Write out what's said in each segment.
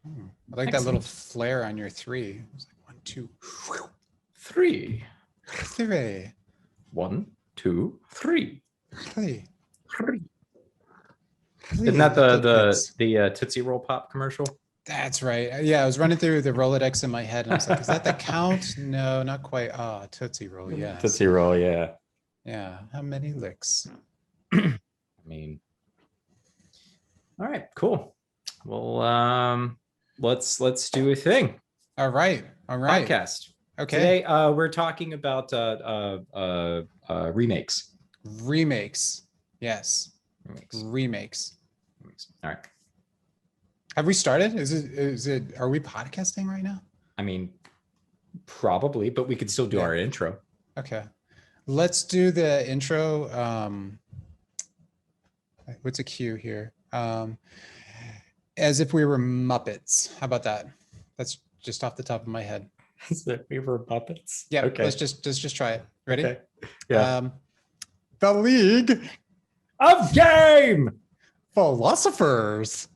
I like that little flare on your 3. It's like 1, 2, 3. 3. 1, 2, 3. 3. 3. Isn't that the Tootsie Roll Pop commercial? That's right. Yeah, I was running through the Rolodex in my head, and I was like, "Is that the count? No, not quite. Ah, Tootsie Roll. Yes. Tootsie Roll. Yeah. Yeah. How many licks? I mean, all right, cool. Well, let's do a thing. All right. Podcast. Okay. Today, we're talking about remakes. Remakes. Yes. Remakes. All right. Have we started? Is it? Are we podcasting right now? I mean, probably, but we could still do our intro. Okay. Let's do the intro. What's a cue here? As if we were Muppets. How about that? That's just off the top of my head. As if we were Muppets. Yeah. Okay. Let's just try it. Ready? Okay. Yeah. The League of Game Philosophers.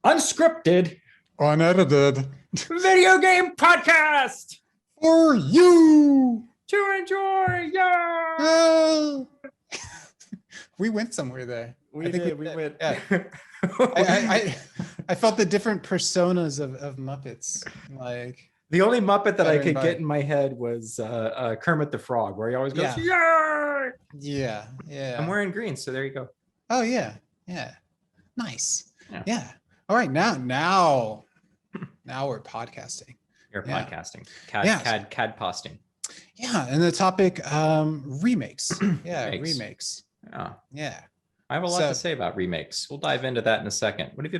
Unscripted, unedited video game podcast for you to enjoy. Yeah. We went somewhere there. We went. Yeah. I felt the different personas of Muppets. Like the only Muppet that I could get in my head was Kermit the Frog, where he always goes, yeah. I'm wearing green, so there you go. Oh yeah. Nice. Yeah. All right, now we're podcasting. You're podcasting. CAD posting. Yeah, and the topic remakes. Yeah, remakes. Yeah. I have a lot to say about remakes. We'll dive into that in a second. What have you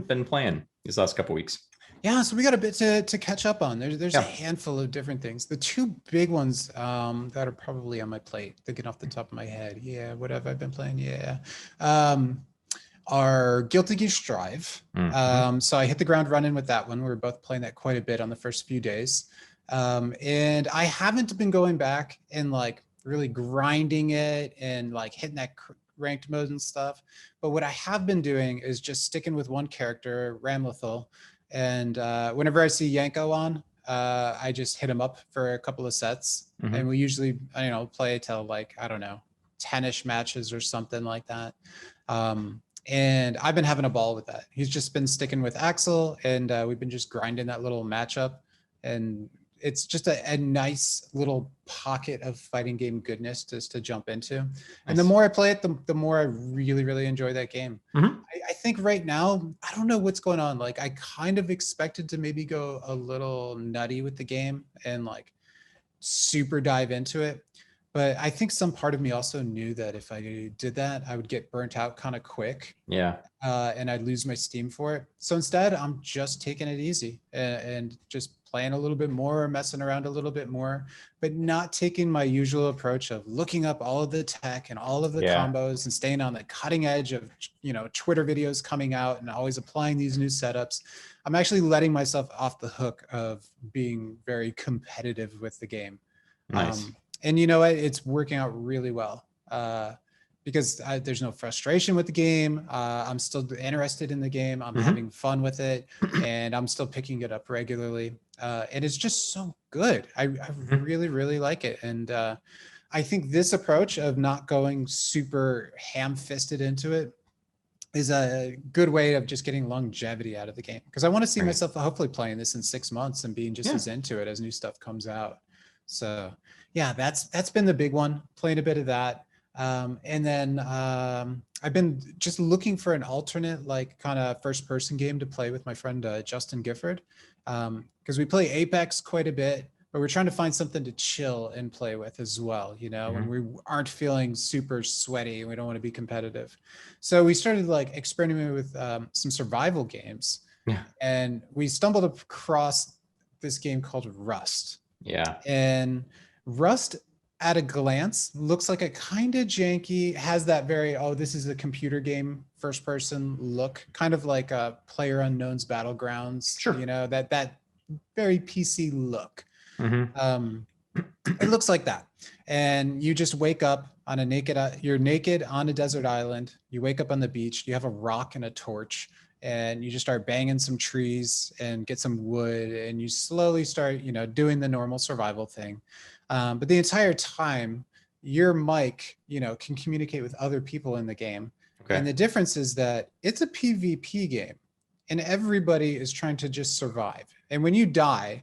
been playing these last couple weeks? Yeah, so we got a bit to catch up on. There's a handful of different things. The two big ones that are probably on my plate, thinking off the top of my head. Yeah, what have I been playing? Yeah. Are Guilty Gear Strive. So I hit the ground running with that one. We were both playing that quite a bit on the first few days. And I haven't been going back and like really grinding it and like hitting that ranked mode and stuff. But what I have been doing is just sticking with one character, Ramlethal. And whenever I see Yanko on, I just hit him up for a couple of sets. And we usually, play till like, I don't know, 10-ish matches or something like that. And I've been having a ball with that. He's just been sticking with Axel, and we've been just grinding that little matchup. And it's just a nice little pocket of fighting game goodness just to jump into. Nice. And the more I play it, the more I really, really enjoy that game. I think right now, I don't know what's going on. Like I kind of expected to maybe go a little nutty with the game and like super dive into it. But I think some part of me also knew that if I did that, I would get burnt out kind of quick. Yeah. And I'd lose my steam for it. So instead, I'm just taking it easy and just playing a little bit more, messing around a little bit more, but not taking my usual approach of looking up all of the tech and all of the combos and staying on the cutting edge of, Twitter videos coming out and always applying these new setups. I'm actually letting myself off the hook of being very competitive with the game. Nice. And you know what? It's working out really well because there's no frustration with the game. I'm still interested in the game. I'm having fun with it, and I'm still picking it up regularly. And it's just so good. I really, really like it. And I think this approach of not going super ham-fisted into it is a good way of just getting longevity out of the game. Because I want to see myself hopefully playing this in 6 months and being just as into it as new stuff comes out. So yeah, that's been the big one, playing a bit of that. And then I've been just looking for an alternate, like kind of first person game to play with my friend, Justin Gifford. Because we play Apex quite a bit, but we're trying to find something to chill and play with as well, when we aren't feeling super sweaty and we don't want to be competitive. So we started like experimenting with some survival games. And we stumbled across this game called Rust. Yeah. And Rust at a glance looks like a kind of janky, has that very, this is a computer game first person look, kind of like a PlayerUnknown's Battlegrounds, that very PC look. It looks like that. And you just wake up on you're naked on a desert island. You wake up on the beach, you have a rock and a torch, and you just start banging some trees and get some wood, and you slowly start, you know, doing the normal survival thing. But the entire time, your mic, you know, can communicate with other people in the game. Okay. And the difference is that it's a PvP game, and everybody is trying to just survive. And when you die,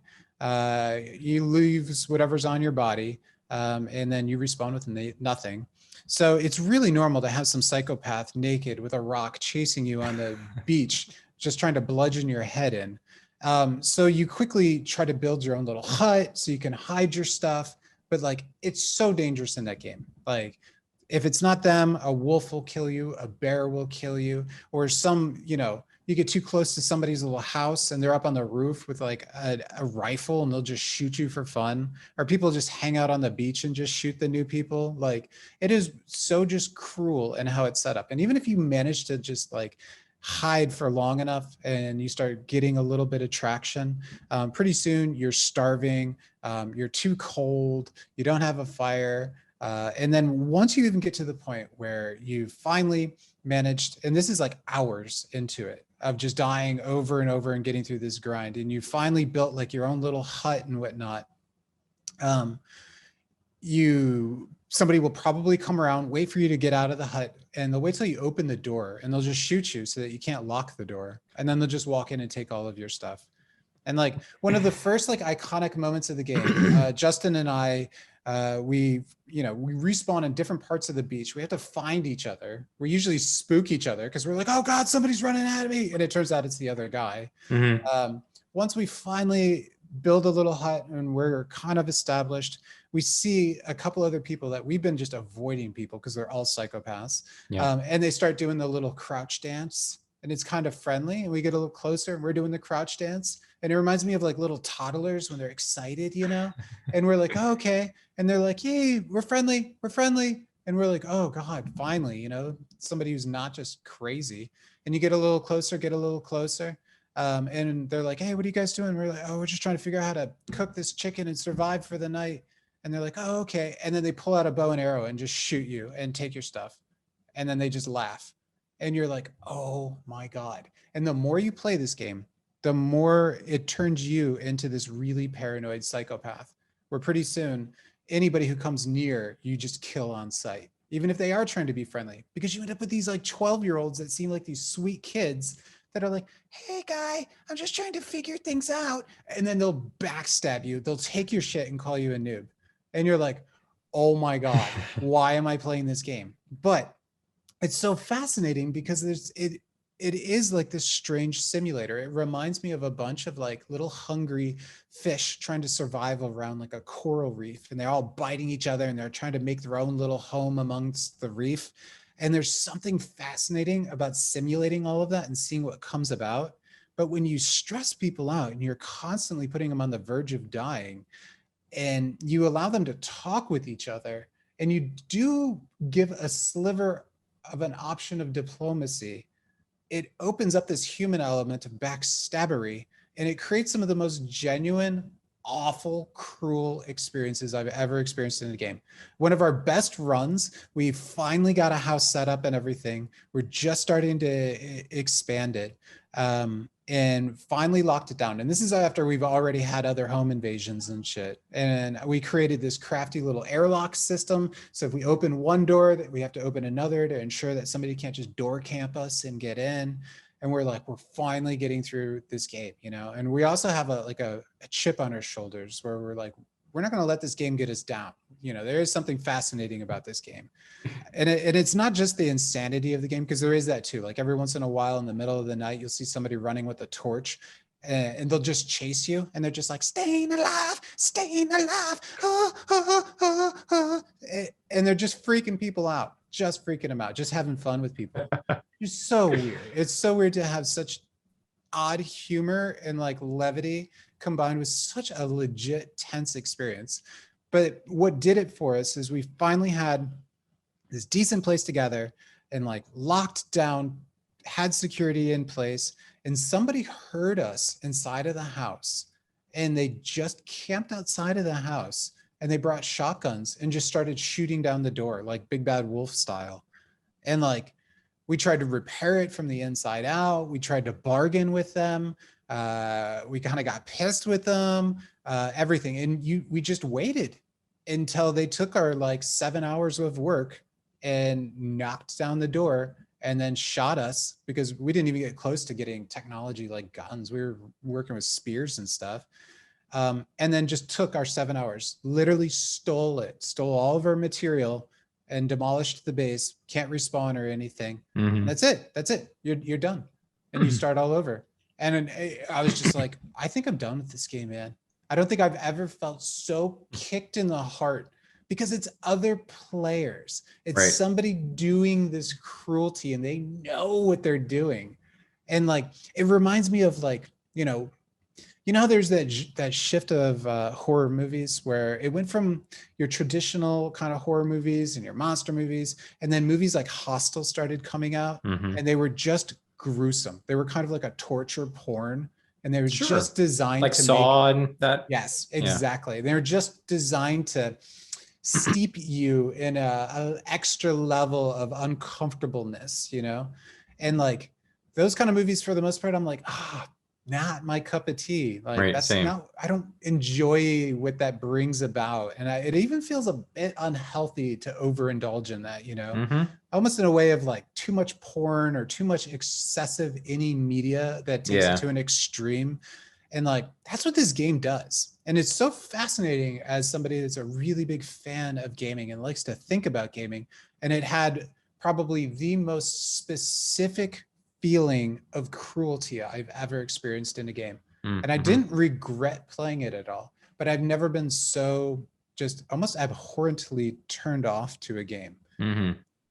you lose whatever's on your body, and then you respawn with nothing. So it's really normal to have some psychopath naked with a rock chasing you on the beach, just trying to bludgeon your head in. So you quickly try to build your own little hut so you can hide your stuff. But like, it's so dangerous in that game. Like, if it's not them, a wolf will kill you, a bear will kill you, or some, you know, you get too close to somebody's little house and they're up on the roof with like a rifle and they'll just shoot you for fun. Or people just hang out on the beach and just shoot the new people. Like, it is so just cruel in how it's set up. And even if you manage to just like hide for long enough and you start getting a little bit of traction, pretty soon you're starving, you're too cold, you don't have a fire. And then once you even get to the point where you finally managed, and this is like hours into it, of just dying over and over and getting through this grind, and you finally built like your own little hut and whatnot, somebody will probably come around, wait for you to get out of the hut, and they'll wait till you open the door and they'll just shoot you so that you can't lock the door. And then they'll just walk in and take all of your stuff. And like one of the first like iconic moments of the game, Justin and I, we respawn in different parts of the beach. We have to find each other. We usually spook each other because we're like, oh God, somebody's running at me. And it turns out it's the other guy. Once we finally build a little hut and we're kind of established, we see a couple other people that we've been just avoiding people because they're all psychopaths. And they start doing the little crouch dance, and it's kind of friendly, and we get a little closer and we're doing the crouch dance. And it reminds me of like little toddlers when they're excited, you know, and we're like, oh, okay. And they're like, yay, we're friendly, we're friendly. And we're like, oh God, finally, you know, somebody who's not just crazy. And you get a little closer, get a little closer. And they're like, hey, what are you guys doing? We're like, oh, we're just trying to figure out how to cook this chicken and survive for the night. And they're like, oh, okay. And then they pull out a bow and arrow and just shoot you and take your stuff. And then they just laugh. And you're like, oh my God. And the more you play this game, the more it turns you into this really paranoid psychopath, where pretty soon anybody who comes near, you just kill on sight, even if they are trying to be friendly, because you end up with these like 12-year-olds that seem like these sweet kids that are like, hey guy, I'm just trying to figure things out. And then they'll backstab you. They'll take your shit and call you a noob. And you're like, oh my God, why am I playing this game? But it's so fascinating because it is like this strange simulator. It reminds me of a bunch of like little hungry fish trying to survive around like a coral reef, and they're all biting each other and they're trying to make their own little home amongst the reef. And there's something fascinating about simulating all of that and seeing what comes about. But when you stress people out and you're constantly putting them on the verge of dying, and you allow them to talk with each other, and you do give a sliver of an option of diplomacy, it opens up this human element of backstabbery, and it creates some of the most genuine, awful, cruel experiences I've ever experienced in a game. One of our best runs, we finally got a house set up and everything. We're just starting to expand it, and finally locked it down. And this is after we've already had other home invasions and shit. And we created this crafty little airlock system. So if we open one door, that we have to open another to ensure that somebody can't just door camp us and get in. And we're like, we're finally getting through this game, you know? And we also have a chip on our shoulders where we're like, we're not going to let this game get us down. You know, there is something fascinating about this game. And it's not just the insanity of the game, because there is that too. Like every once in a while in the middle of the night, you'll see somebody running with a torch, and they'll just chase you, and they're just like, staying alive, oh, oh, oh, oh. And they're just freaking people out, just freaking them out, just having fun with people. It's so weird. It's so weird to have such odd humor and like levity combined with such a legit tense experience. But what did it for us is we finally had this decent place together and like locked down, had security in place, and somebody heard us inside of the house, and they just camped outside of the house, and they brought shotguns and just started shooting down the door like Big Bad Wolf style. And like, We tried to repair it from the inside out. We tried to bargain with them. We kind of got pissed with them, everything. And we just waited until they took our like 7 hours of work and knocked down the door and then shot us, because we didn't even get close to getting technology like guns. We were working with spears and stuff. And then just took our 7 hours, literally stole all of our material and demolished the base. Can't respawn or anything. And that's it. You're done. And you start all over. And I was just like, I think I'm done with this game, man. I don't think I've ever felt so kicked in the heart, because it's other players. It's somebody doing this cruelty and they know what they're doing. And like, it reminds me of like, how there's that shift of horror movies where it went from your traditional kind of horror movies and your monster movies, and then movies like Hostel started coming out, and they were just gruesome. They were kind of like a torture porn, and they were just designed like to Saw and that. Yes, exactly. They were just designed to steep you in a extra level of uncomfortableness, and like those kind of movies, for the most part, I'm like, not my cup of tea. Like that's not, I don't enjoy what that brings about. And it even feels a bit unhealthy to overindulge in that, almost in a way of like too much porn or too much excessive any media that takes it to an extreme. And like, that's what this game does. And it's so fascinating as somebody that's a really big fan of gaming and likes to think about gaming. And it had probably the most specific feeling of cruelty I've ever experienced in a game. And I didn't regret playing it at all, but I've never been so just almost abhorrently turned off to a game.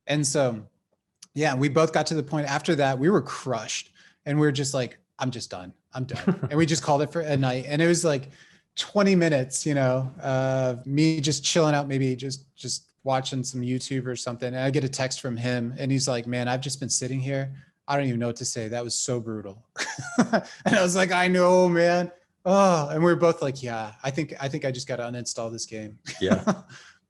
And so, yeah, we both got to the point after that, we were crushed and we were just like, I'm just done. I'm done. And we just called it for a night. And it was like 20 minutes, me just chilling out, maybe just watching some YouTube or something. And I get a text from him and he's like, man, I've just been sitting here. I don't even know what to say. That was so brutal. And I was like, I know, man. Oh, and we were both like, yeah, I think I just got to uninstall this game. Yeah.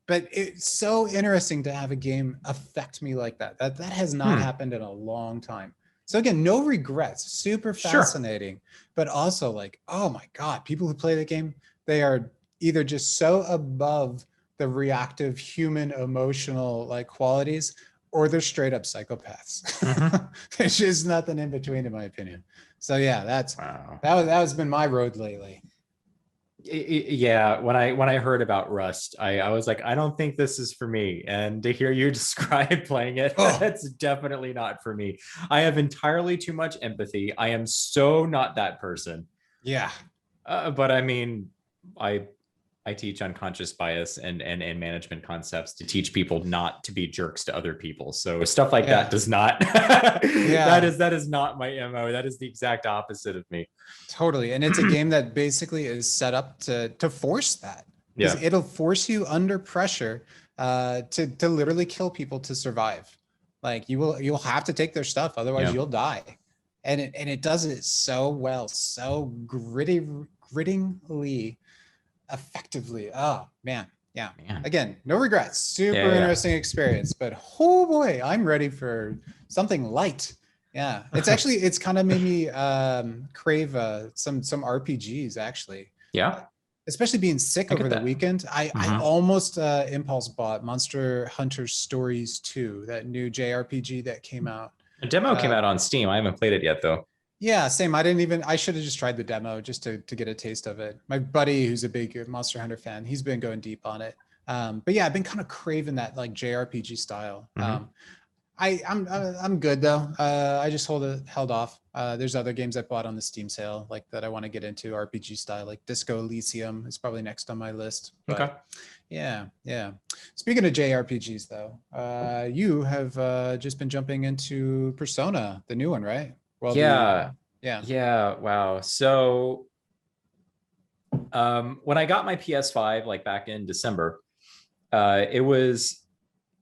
But it's so interesting to have a game affect me like that. That has not happened in a long time. So again, no regrets, super fascinating, but also like, oh my God, people who play the game, they are either just so above the reactive human emotional like qualities, or they're straight up psychopaths. There's just nothing in between, in my opinion. So yeah, that has been my road lately. Yeah, when I heard about Rust, I was like, I don't think this is for me. And to hear you describe playing it, that's definitely not for me. I have entirely too much empathy. I am so not that person. Yeah. But I mean, I teach unconscious bias and management concepts to teach people not to be jerks to other people. So stuff like that does not, that is not my MO. That is the exact opposite of me. Totally. And it's a game that basically is set up to force that. Yeah. It'll force you under pressure to literally kill people to survive. Like you'll have to take their stuff. Otherwise you'll die. And it does it so well, so grittingly, effectively. Oh man. Yeah. Man. Again, no regrets. Super interesting experience, but oh boy, I'm ready for something light. Yeah. It's kind of made me crave some RPGs actually. Yeah. Especially being sick over the weekend. I almost impulse bought Monster Hunter Stories 2, that new JRPG that came out. A demo came out on Steam. I haven't played it yet though. Yeah, same. I should have just tried the demo just to get a taste of it. My buddy, who's a big Monster Hunter fan, he's been going deep on it. But yeah, I've been kind of craving that like JRPG style. I'm good though. I just held off. There's other games I bought on the Steam sale like that I want to get into RPG style, like Disco Elysium is probably next on my list. But okay. Yeah. Speaking of JRPGs though, you have just been jumping into Persona, the new one, right? Well, yeah. Wow. So when I got my PS5 like back in December, it was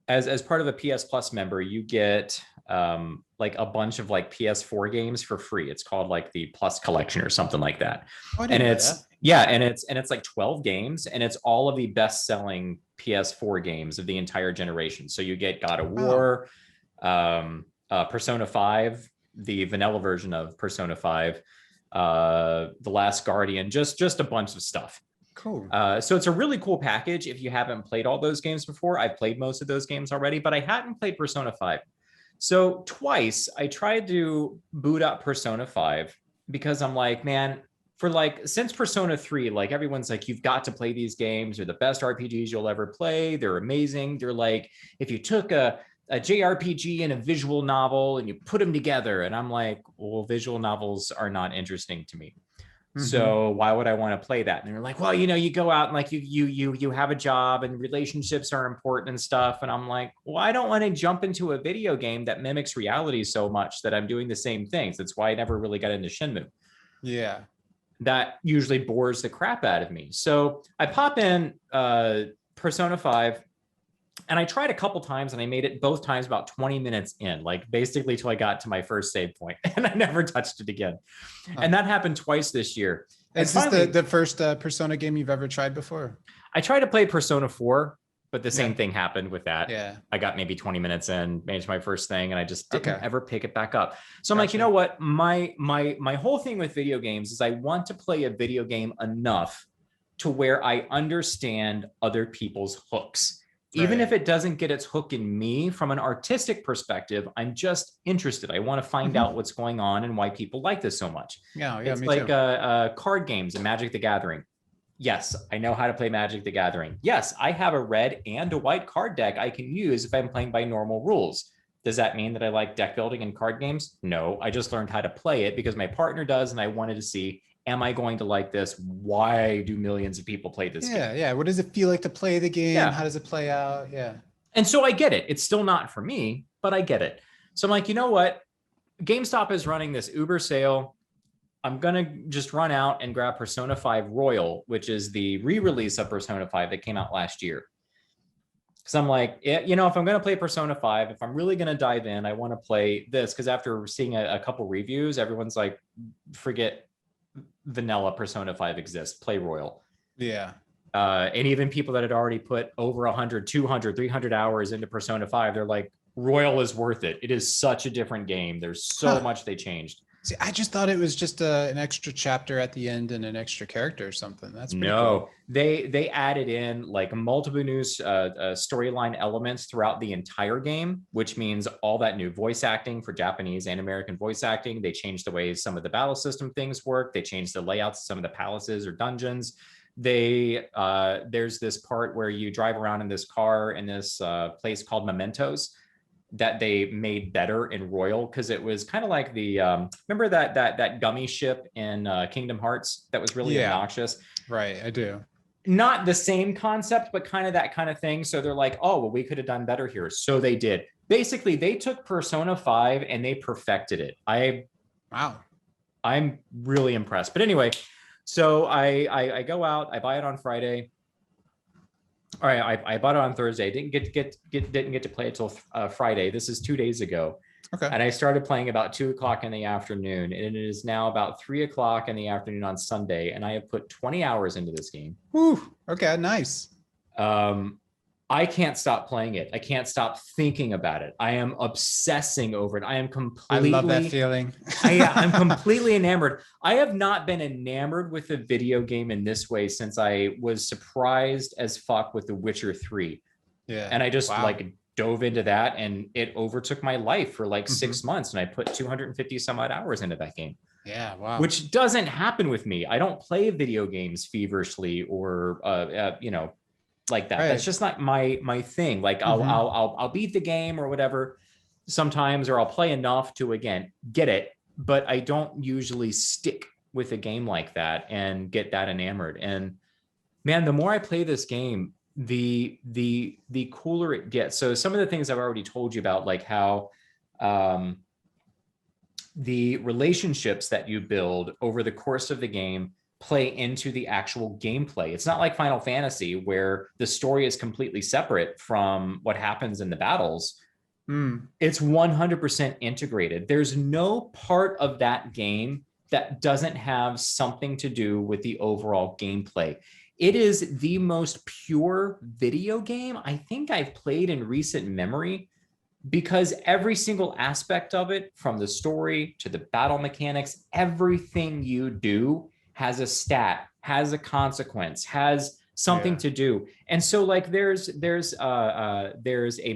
as part of a PS Plus member, you get like a bunch of like PS4 games for free. It's called like the Plus Collection or something like that. And it's it's like 12 games, and it's all of the best-selling PS4 games of the entire generation. So you get God of War, Persona 5, the vanilla version of Persona 5, The Last Guardian, just a bunch of stuff. Cool. So it's a really cool package if you haven't played all those games before. I've played most of those games already, but I hadn't played Persona 5. So twice I tried to boot up Persona 5 because I'm like, man, for like, since Persona 3, like everyone's like, you've got to play these games. They're the best RPGs you'll ever play. They're amazing. They're like, if you took a JRPG and a visual novel and you put them together. And I'm like, well, visual novels are not interesting to me. So why would I want to play that? And they're like, well, you know, you go out and like you have a job and relationships are important and stuff. And I'm like, well, I don't want to jump into a video game that mimics reality so much that I'm doing the same things. That's why I never really got into Shenmue. Yeah. That usually bores the crap out of me. So I pop in Persona 5. And I tried a couple times and I made it both times about 20 minutes in, like basically till I got to my first save point, and I never touched it again. And that happened twice this year. Is this the first Persona game you've ever tried before? I tried to play Persona 4, but the same thing happened with that. Yeah. I got maybe 20 minutes in, managed my first thing, and I just didn't ever pick it back up. So I'm like, you know what? My whole thing with video games is I want to play a video game enough to where I understand other people's hooks. Even if it doesn't get its hook in me from an artistic perspective, I'm just interested. I want to find out what's going on and why people like this so much. Yeah, it's me like too. Card games and Magic the Gathering. Yes, I know how to play Magic the Gathering. Yes, I have a red and a white card deck I can use if I'm playing by normal rules. Does that mean that I like deck building and card games? No, I just learned how to play it because my partner does, and I wanted to see, am I going to like this? Why do millions of people play this game? Yeah. What does it feel like to play the game? How does it play out? Yeah. And so I get it. It's still not for me, but I get it. So I'm like, you know what? GameStop is running this Uber sale. I'm going to just run out and grab Persona 5 Royal, which is the re-release of Persona 5 that came out last year. Because I'm like, you know, if I'm going to play Persona 5, if I'm really going to dive in, I want to play this. Because after seeing a couple reviews, everyone's like, forget vanilla Persona 5 exists, play Royal. Yeah. And even people that had already put over 100, 200, 300 hours into Persona 5, they're like, Royal is worth it. It is such a different game. There's so much they changed. See, I just thought it was just an extra chapter at the end and an extra character or something. That's pretty cool. They added in like multiple new storyline elements throughout the entire game, which means all that new voice acting for Japanese and American voice acting. They changed the way some of the battle system things work. They changed the layouts of some of the palaces or dungeons. There's this part where you drive around in this car in this place called Mementos that they made better in Royal, because it was kind of like the remember that gummy ship in Kingdom Hearts that was really obnoxious. Right, I do. Not the same concept, but kind of that kind of thing. So they're like, oh, well, we could have done better here. So they did. Basically, they took Persona 5 and they perfected it. I'm really impressed. But anyway, so I go out, I buy it on Friday. All right, I bought it on Thursday. Didn't get to play it till Friday. This is 2 days ago. Okay. And I started playing about 2 o'clock in the afternoon, and it is now about 3 o'clock in the afternoon on Sunday, and I have put 20 hours into this game. Woo. Okay, nice. I can't stop playing it. I can't stop thinking about it. I am obsessing over it. I love that feeling. I'm completely enamored. I have not been enamored with a video game in this way since I was surprised as fuck with The Witcher 3. Yeah. And I just like dove into that, and it overtook my life for like 6 months. And I put 250 some odd hours into that game. Yeah. Wow. Which doesn't happen with me. I don't play video games feverishly or, like that. Right. That's just not my thing. Like I'll beat the game or whatever sometimes, or I'll play enough to again get it, but I don't usually stick with a game like that and get that enamored. And man, the more I play this game, the cooler it gets. So some of the things I've already told you about, like how the relationships that you build over the course of the game play into the actual gameplay. It's not like Final Fantasy where the story is completely separate from what happens in the battles. It's 100% integrated. There's no part of that game that doesn't have something to do with the overall gameplay. It is the most pure video game I think I've played in recent memory. because every single aspect of it, from the story to the battle mechanics, everything you do has a stat, has a consequence, has something to do. And so like there's a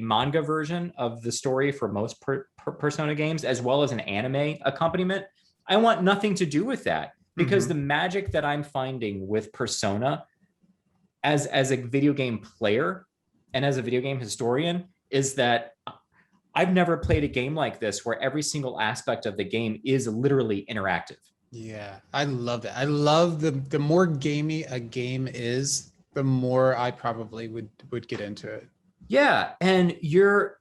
manga version of the story for most Persona games, as well as an anime accompaniment. I want nothing to do with that, because the magic that I'm finding with Persona as a video game player and as a video game historian is that I've never played a game like this where every single aspect of the game is literally interactive. Yeah, I love it. I love the more gamey a game is, the more I probably would get into it. Yeah, and you're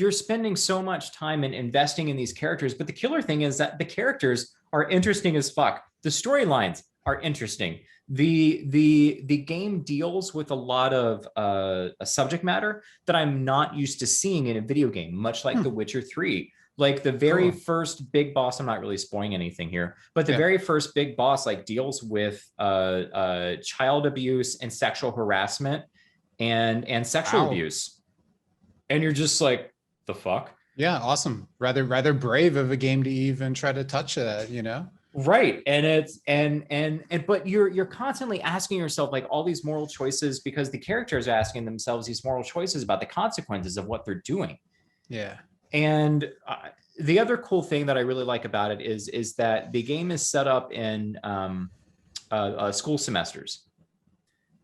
spending so much time in investing in these characters, but the killer thing is that the characters are interesting as fuck. The storylines are interesting. The game deals with a lot of a subject matter that I'm not used to seeing in a video game, much like The Witcher 3. Like the very first big boss, I'm not really spoiling anything here, but the very first big boss like deals with child abuse and sexual harassment and sexual abuse. And you're just like, the fuck? Yeah, awesome. Rather brave of a game to even try to touch that, you know? Right. And it's but you're constantly asking yourself like all these moral choices, because the characters are asking themselves these moral choices about the consequences of what they're doing. Yeah. And the other cool thing that I really like about it is that the game is set up in school semesters.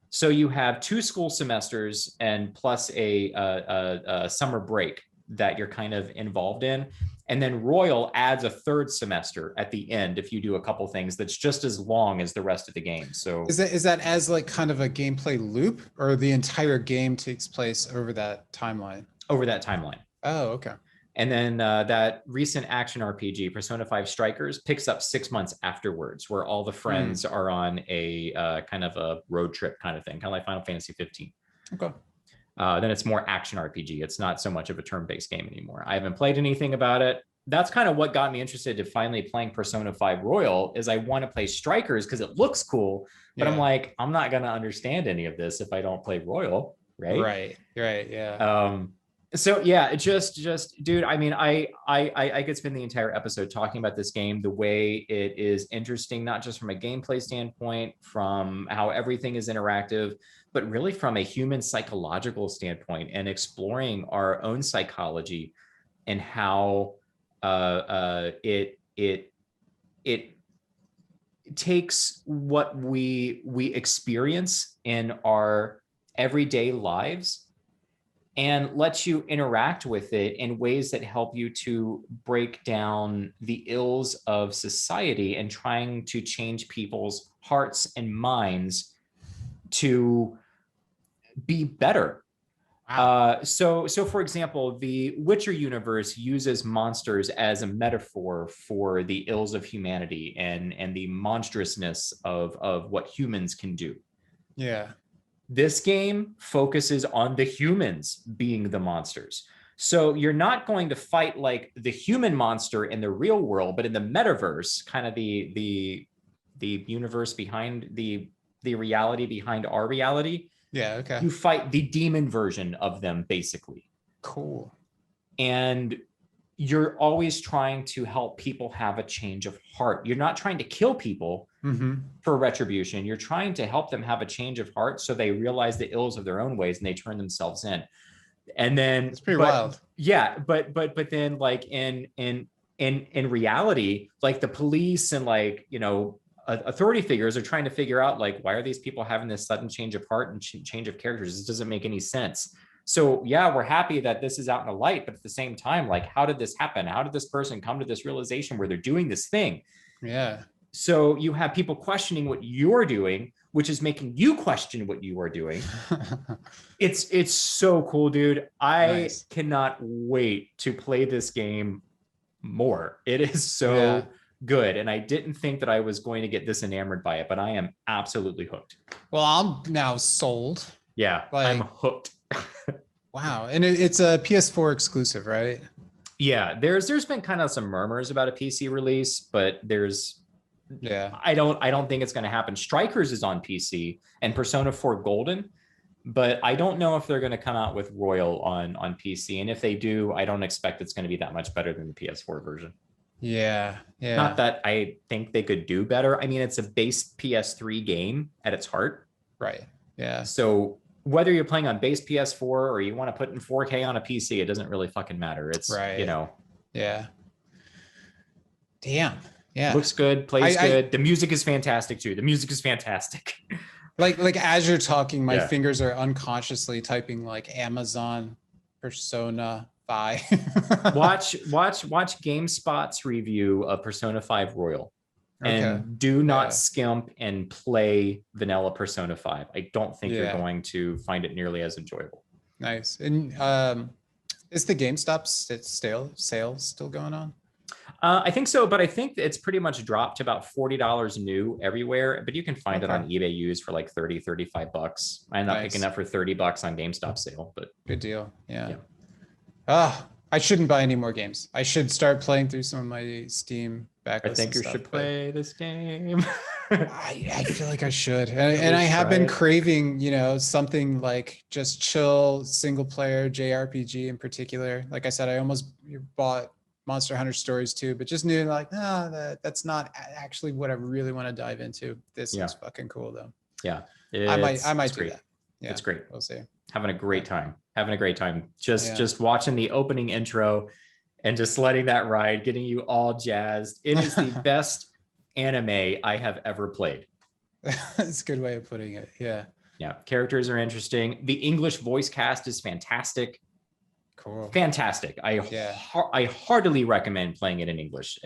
So you have 2 school semesters and plus a summer break that you're kind of involved in. And then Royal adds a 3rd semester at the end if you do a couple things that's just as long as the rest of the game. So is that as like kind of a gameplay loop, or the entire game takes place over that timeline? Over that timeline. Oh, okay. And then that recent action RPG, Persona 5 Strikers, picks up 6 months afterwards, where all the friends are on a kind of a road trip kind of thing, kind of like Final Fantasy 15. Okay. Then it's more action RPG. It's not so much of a turn-based game anymore. I haven't played anything about it. That's kind of what got me interested to finally playing Persona 5 Royal, is I want to play Strikers because it looks cool, but I'm like, I'm not going to understand any of this if I don't play Royal, right? Right, yeah. So yeah, just dude, I mean, I could spend the entire episode talking about this game, the way it is interesting, not just from a gameplay standpoint, from how everything is interactive, but really from a human psychological standpoint, and exploring our own psychology and how it takes what we experience in our everyday lives and lets you interact with it in ways that help you to break down the ills of society and trying to change people's hearts and minds to be better. Wow. So for example, the Witcher universe uses monsters as a metaphor for the ills of humanity and the monstrousness of what humans can do. Yeah. This game focuses on the humans being the monsters. So you're not going to fight like the human monster in the real world, but in the metaverse, kind of the universe behind the reality behind our reality. Yeah, okay. You fight the demon version of them, basically. Cool. And you're always trying to help people have a change of heart. You're not trying to kill people for retribution. You're trying to help them have a change of heart so they realize the ills of their own ways and they turn themselves in. And then it's pretty wild. Yeah, but then like in reality, like the police and like, you know, authority figures are trying to figure out like, why are these people having this sudden change of heart and change of characters? This doesn't make any sense. So yeah, we're happy that this is out in the light, but at the same time, like, how did this happen? How did this person come to this realization where they're doing this thing? Yeah. So you have people questioning what you're doing, which is making you question what you are doing. It's so cool, dude. I cannot wait to play this game more. It is so good. And I didn't think that I was going to get this enamored by it, but I am absolutely hooked. Well, I'm now sold. Yeah, like, I'm hooked. Wow. And it's a PS4 exclusive, right? Yeah, there's been kind of some murmurs about a PC release, but I don't think it's going to happen. Strikers is on PC and Persona 4 Golden But I don't know if they're going to come out with Royal on PC. And if they do, I don't expect it's going to be that much better than the PS4 version. Yeah, yeah. Not that I think they could do better. I mean, it's a base PS3 game at its heart. Right. Yeah. So whether you're playing on base PS4 or you want to put in 4K on a PC, it doesn't really fucking matter. It's, right. you know. Yeah. Damn. Yeah. Looks good, plays good. The music is fantastic too. The music is fantastic. Like as you're talking, my fingers are unconsciously typing like Amazon Persona 5. watch GameSpot's review of Persona 5 Royal. And do not skimp and play vanilla Persona 5. I don't think you're going to find it nearly as enjoyable. Nice. And is the GameStop sale still going on? I think so, but I think it's pretty much dropped to about $40 new everywhere, but you can find it on eBay used for like 30, 35 bucks. I ended up picking up for 30 bucks on GameStop sale, but good deal. Yeah. I shouldn't buy any more games. I should start playing through some of my Steam backlist. I think you should play this game. I feel like I should. And I have been craving, you know, something like just chill single player JRPG in particular. Like I said, I almost bought Monster Hunter Stories too, but just knew like, that's not actually what I really want to dive into. This is fucking cool though. Yeah. I might do that. Yeah. It's great. We'll see. Having a great time. Just watching the opening intro and just letting that ride, getting you all jazzed. It is the best anime I have ever played. That's a good way of putting it. Yeah. Yeah. Characters are interesting. The English voice cast is fantastic. Cool. Fantastic. I heartily recommend playing it in English,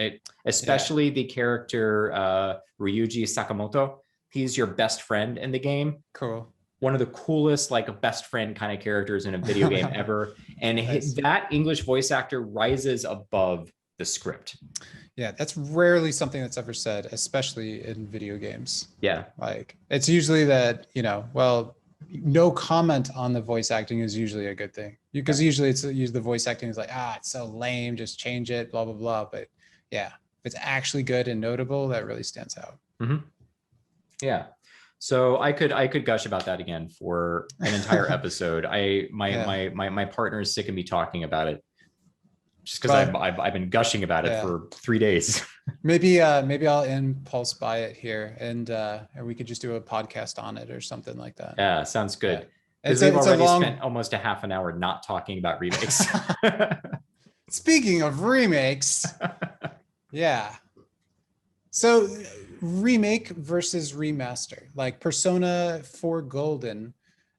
especially the character Ryuji Sakamoto. He's your best friend in the game. Cool. One of the coolest, like a best friend kind of characters in a video game ever. And that English voice actor rises above the script. Yeah, that's rarely something that's ever said, especially in video games. Yeah. Like it's usually that, you know, well, no comment on the voice acting is usually a good thing, because usually the voice acting is like, it's so lame, just change it, blah, blah, blah. But yeah, if it's actually good and notable, that really stands out. Mm-hmm. Yeah. So I could gush about that again for an entire episode. My partner is sick of me talking about it, just because I've been gushing about it for 3 days. maybe I'll impulse buy it here, and we could just do a podcast on it or something like that. Yeah, sounds good. Because we've already spent almost a half an hour not talking about remakes. Speaking of remakes, yeah. So remake versus remaster, like Persona 4 Golden,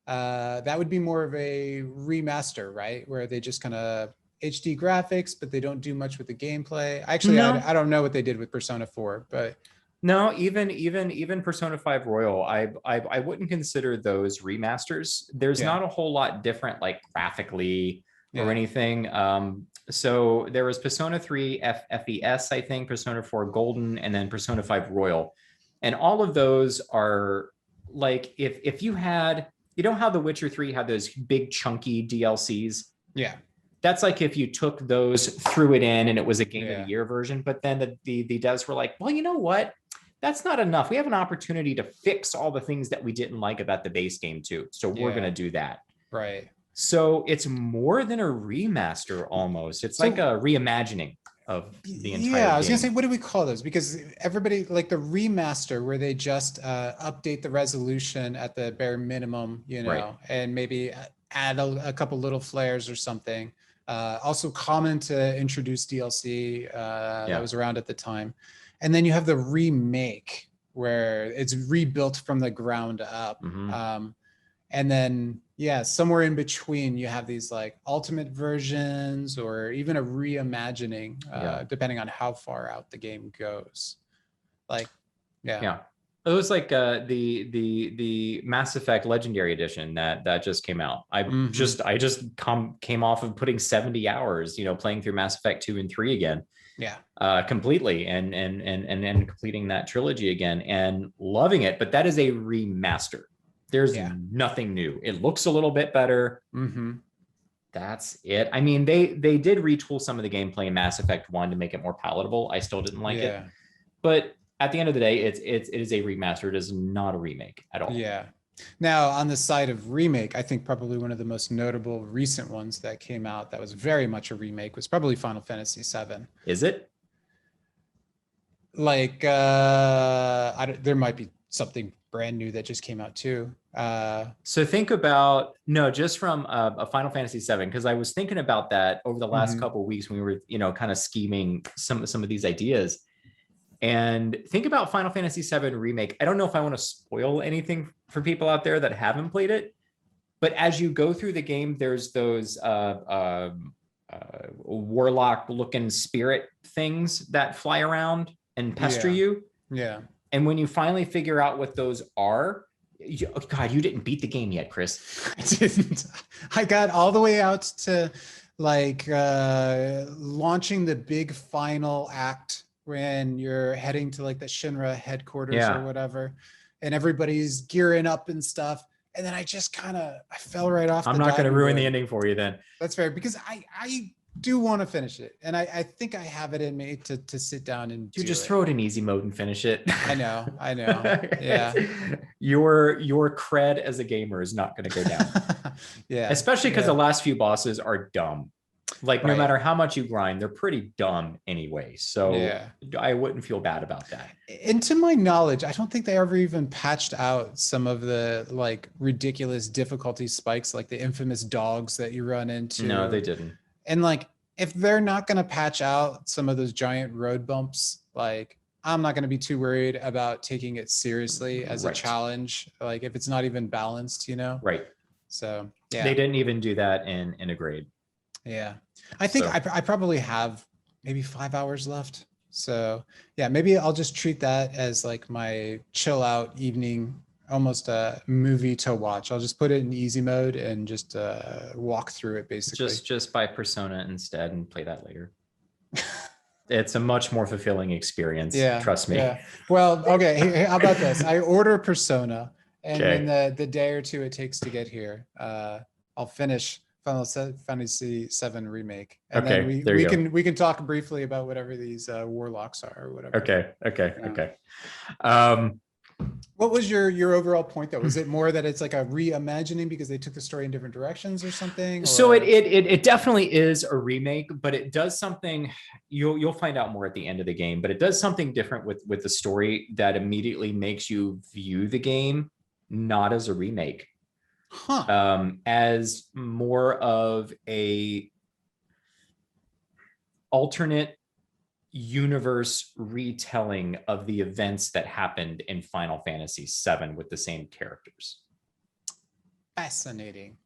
that would be more of a remaster, right? Where they just kind of HD graphics, but they don't do much with the gameplay. Actually, I don't know what they did with Persona 4, but no, even Persona 5 Royal, I wouldn't consider those remasters. There's not a whole lot different, like graphically or anything. So there was Persona 3 FES, I think, Persona 4 Golden, and then Persona 5 Royal. And all of those are like, if you had, you know how The Witcher 3 had those big chunky DLCs? Yeah. That's like if you took those, threw it in, and it was a game of the year version. But then the devs were like, well, you know what? That's not enough. We have an opportunity to fix all the things that we didn't like about the base game too. So we're going to do that. Right. So it's more than a remaster almost. It's like a reimagining of the entire game. Yeah, I was going to say, what do we call those? Because everybody, like the remaster where they just update the resolution at the bare minimum, you know, and maybe add a couple little flares or something. Also common to introduce DLC that was around at the time. And then you have the remake where it's rebuilt from the ground up. And then, somewhere in between, you have these like ultimate versions or even a reimagining, depending on how far out the game goes. Like, it was like the Mass Effect Legendary Edition that just came out. I just came off of putting 70 hours, playing through Mass Effect 2 and 3 again. Completely and completing that trilogy again and loving it. But that is a remaster. There's nothing new. It looks a little bit better. That's it. I mean, they did retool some of the gameplay in Mass Effect 1 to make it more palatable. I still didn't like it. But at the end of the day, it is a remaster. It is not a remake at all. Yeah. Now, on the side of remake, I think probably one of the most notable recent ones that came out that was very much a remake was probably Final Fantasy VII. Is it? Like, there might be something brand new that just came out too. So think about, no, just from a Final Fantasy VII, because I was thinking about that over the last couple of weeks when we were, kind of scheming some of these ideas. And think about Final Fantasy VII Remake. I don't know if I want to spoil anything for people out there that haven't played it, but as you go through the game, there's those warlock-looking spirit things that fly around and pester you. Yeah. And when you finally figure out what those are, God, you didn't beat the game yet, Chris. I didn't. I got all the way out to like launching the big final act when you're heading to like the Shinra headquarters or whatever, and everybody's gearing up and stuff. And then I just I fell right off. I'm not going to ruin the ending for you then. That's fair, because I do want to finish it. And I think I have it in me to sit down and you just throw it in easy mode and finish it. I know. Yeah. Your cred as a gamer is not going to go down. Yeah. Especially because the last few bosses are dumb. Like no Right. matter how much you grind, they're pretty dumb anyway. So Yeah. I wouldn't feel bad about that. And to my knowledge, I don't think they ever even patched out some of the like ridiculous difficulty spikes, like the infamous dogs that you run into. No, they didn't. And like, if they're not going to patch out some of those giant road bumps, like I'm not going to be too worried about taking it seriously as a challenge. Like if it's not even balanced, Right. So yeah, they didn't even do that in a grade. Yeah, I think I probably have maybe 5 hours left. So yeah, maybe I'll just treat that as like my chill out evening, almost a movie to watch. I'll just put it in easy mode and just walk through it basically. Just buy Persona instead and play that later. It's a much more fulfilling experience. Yeah, trust me. Yeah. Well, okay. Hey, how about this? I order Persona, and then the day or two it takes to get here, I'll finish Final Fantasy VII Remake, and then we can talk briefly about whatever these warlocks are or whatever. Okay. What was your overall point though? Was it more that it's like a reimagining because they took the story in different directions or something? So it definitely is a remake, but it does something you'll find out more at the end of the game, but it does something different with the story that immediately makes you view the game not as a remake. As more of a alternate universe retelling of the events that happened in Final Fantasy VII with the same characters. Fascinating.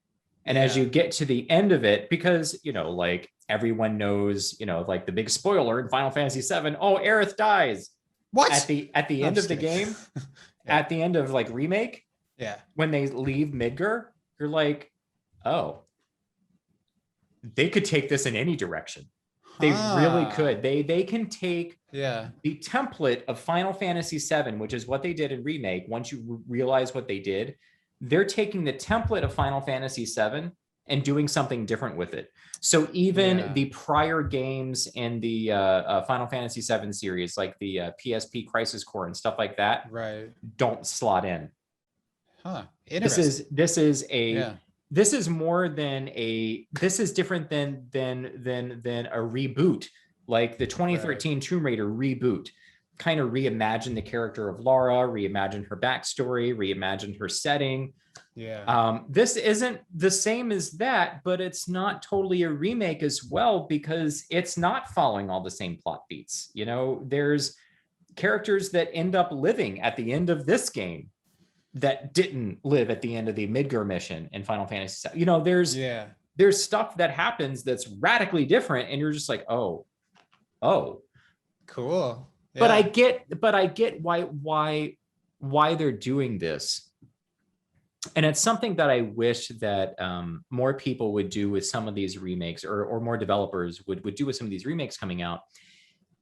And as you get to the end of it, because, like everyone knows, like the big spoiler in Final Fantasy VII, Aerith dies. What? At the end of the game, at the end of like Remake, when they leave Midgar, you're like, oh, they could take this in any direction. They really could. They can take the template of Final Fantasy VII, which is what they did in Remake. Once you realize what they did, they're taking the template of Final Fantasy VII and doing something different with it. So even the prior games in the Final Fantasy VII series, like the PSP Crisis Core and stuff like that, don't slot in. Interesting. This is more than this is different than a reboot, like the 2013 Tomb Raider reboot kind of reimagined the character of Lara, reimagined her backstory, reimagined her setting. This isn't the same as that, but it's not totally a remake as well, because it's not following all the same plot beats. There's characters that end up living at the end of this game that didn't live at the end of the Midgar mission in Final Fantasy. There's stuff that happens that's radically different, and you're just like, oh, cool. Yeah. But I get why they're doing this, and it's something that I wish that more people would do with some of these remakes, or more developers would do with some of these remakes coming out,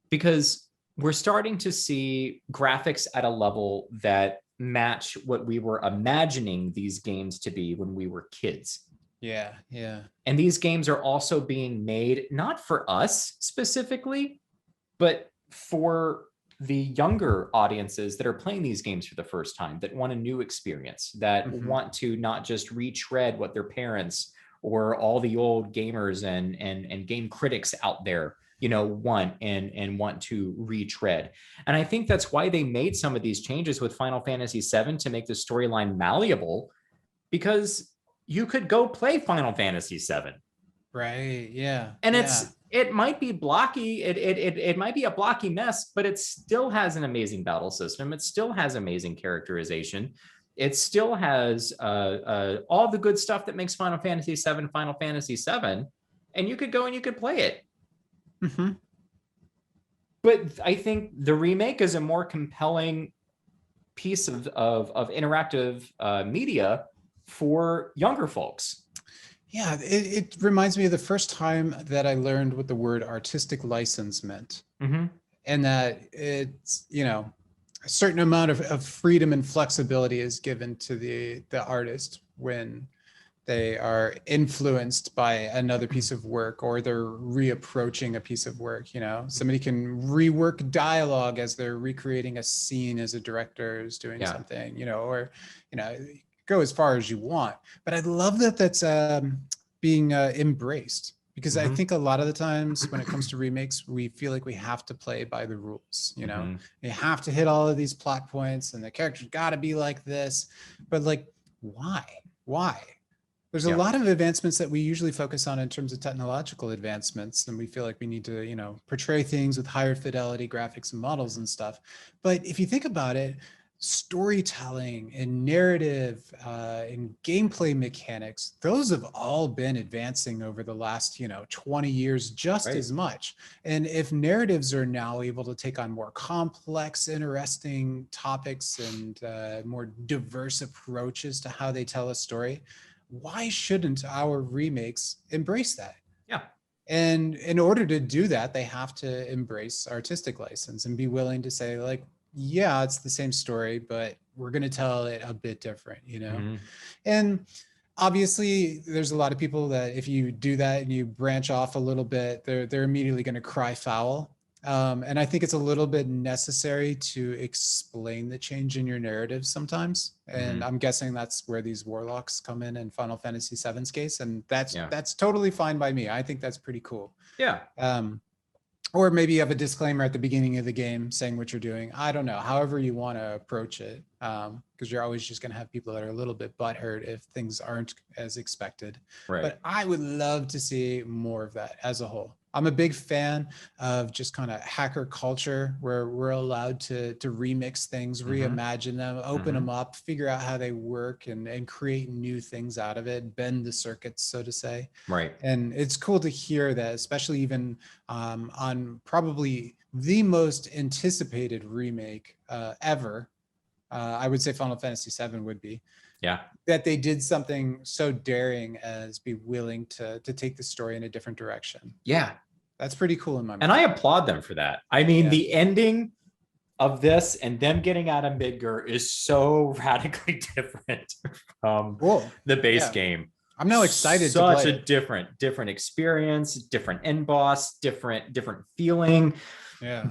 because we're starting to see graphics at a level that match what we were imagining these games to be when we were kids. And these games are also being made not for us specifically, but for the younger audiences that are playing these games for the first time, that want a new experience, that want to not just retread what their parents or all the old gamers and game critics out there, you know, want to retread. And I think that's why they made some of these changes with Final Fantasy VII to make the storyline malleable, because you could go play Final Fantasy VII. Right. Yeah. And it might be blocky. It might be a blocky mess, but it still has an amazing battle system. It still has amazing characterization. It still has all the good stuff that makes Final Fantasy VII Final Fantasy VII. And you could go and you could play it. Mm-hmm. But I think the remake is a more compelling piece of interactive media for younger folks. Yeah, it reminds me of the first time that I learned what the word artistic license meant. And that it's, you know, a certain amount of freedom and flexibility is given to the artist when they are influenced by another piece of work, or they're reapproaching a piece of work. You know, somebody can rework dialogue as they're recreating a scene as a director is doing something, you know, or, you know, go as far as you want. But I love that that's being embraced, because I think a lot of the times when it comes to remakes, we feel like we have to play by the rules. You know, you have to hit all of these plot points and the character's got to be like this. But like, why? There's a lot of advancements that we usually focus on in terms of technological advancements, and we feel like we need to, you know, portray things with higher fidelity graphics and models and stuff. But if you think about it, storytelling and narrative and gameplay mechanics, those have all been advancing over the last, you know, 20 years just as much. And if narratives are now able to take on more complex, interesting topics and more diverse approaches to how they tell a story, why shouldn't our remakes embrace that? Yeah. And in order to do that, they have to embrace artistic license and be willing to say, like, yeah, it's the same story, but we're going to tell it a bit different, you know? And obviously there's a lot of people that if you do that and you branch off a little bit, they're immediately going to cry foul. And I think it's a little bit necessary to explain the change in your narrative sometimes. And I'm guessing that's where these warlocks come in Final Fantasy VII's case. And that's totally fine by me. I think that's pretty cool. Yeah. Or maybe you have a disclaimer at the beginning of the game saying what you're doing. I don't know, however you want to approach it, because you're always just going to have people that are a little bit butthurt if things aren't as expected. But I would love to see more of that as a whole. I'm a big fan of just kind of hacker culture where we're allowed to remix things, reimagine them, open them up, figure out how they work and create new things out of it, bend the circuits, so to say. Right. And it's cool to hear that, especially even on probably the most anticipated remake ever. I would say Final Fantasy VII would be. Yeah. That they did something so daring as be willing to take the story in a different direction. Yeah. That's pretty cool in my mind. And I applaud them for that. I mean, the ending of this and them getting out of Midgar is so radically different from the base game. I'm now excited to play. Such a it. different experience, different end boss, different feeling. Yeah.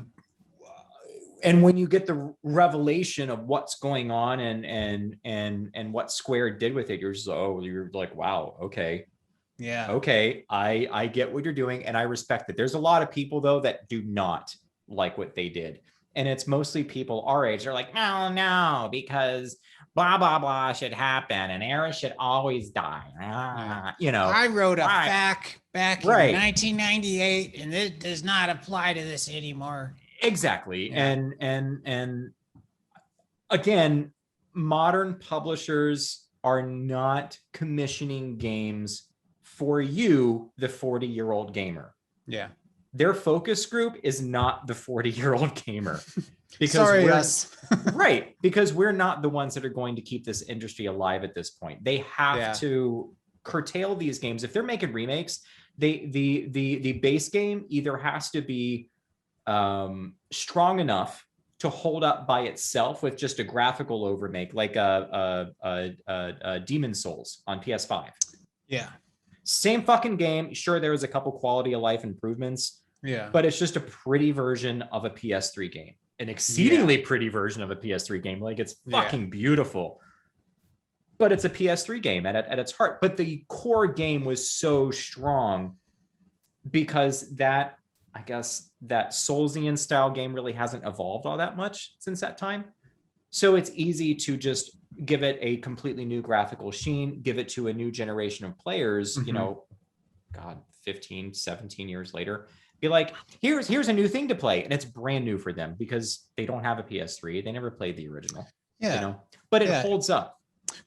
And when you get the revelation of what's going on and what Square did with it, you're like, wow, okay. Yeah. Okay, I get what you're doing and I respect it. There's a lot of people though that do not like what they did. And it's mostly people our age. They're like, no, because blah, blah, blah should happen and Aerith should always die. You know. I wrote a FAQ back in 1998 and it does not apply to this anymore. Exactly. Yeah. And again, modern publishers are not commissioning games for you, the 40-year-old gamer. Yeah. Their focus group is not the 40-year-old gamer. Because sorry, us. Right. Because we're not the ones that are going to keep this industry alive at this point. They have to curtail these games. If they're making remakes, the base game either has to be strong enough to hold up by itself with just a graphical overmake, like Demon Souls on PS5. Yeah. Same fucking game. Sure, there was a couple quality of life improvements. Yeah. But it's just a pretty version of a PS3 game. an exceedingly pretty version of a PS3 game. Like it's fucking beautiful. But it's a PS3 game at its heart. But the core game was so strong because that, I guess, that Soulsian style game really hasn't evolved all that much since that time. So it's easy to just give it a completely new graphical sheen, give it to a new generation of players, you know, God, 15, 17 years later, be like, here's a new thing to play. And it's brand new for them because they don't have a PS3. They never played the original, you know, but it holds up.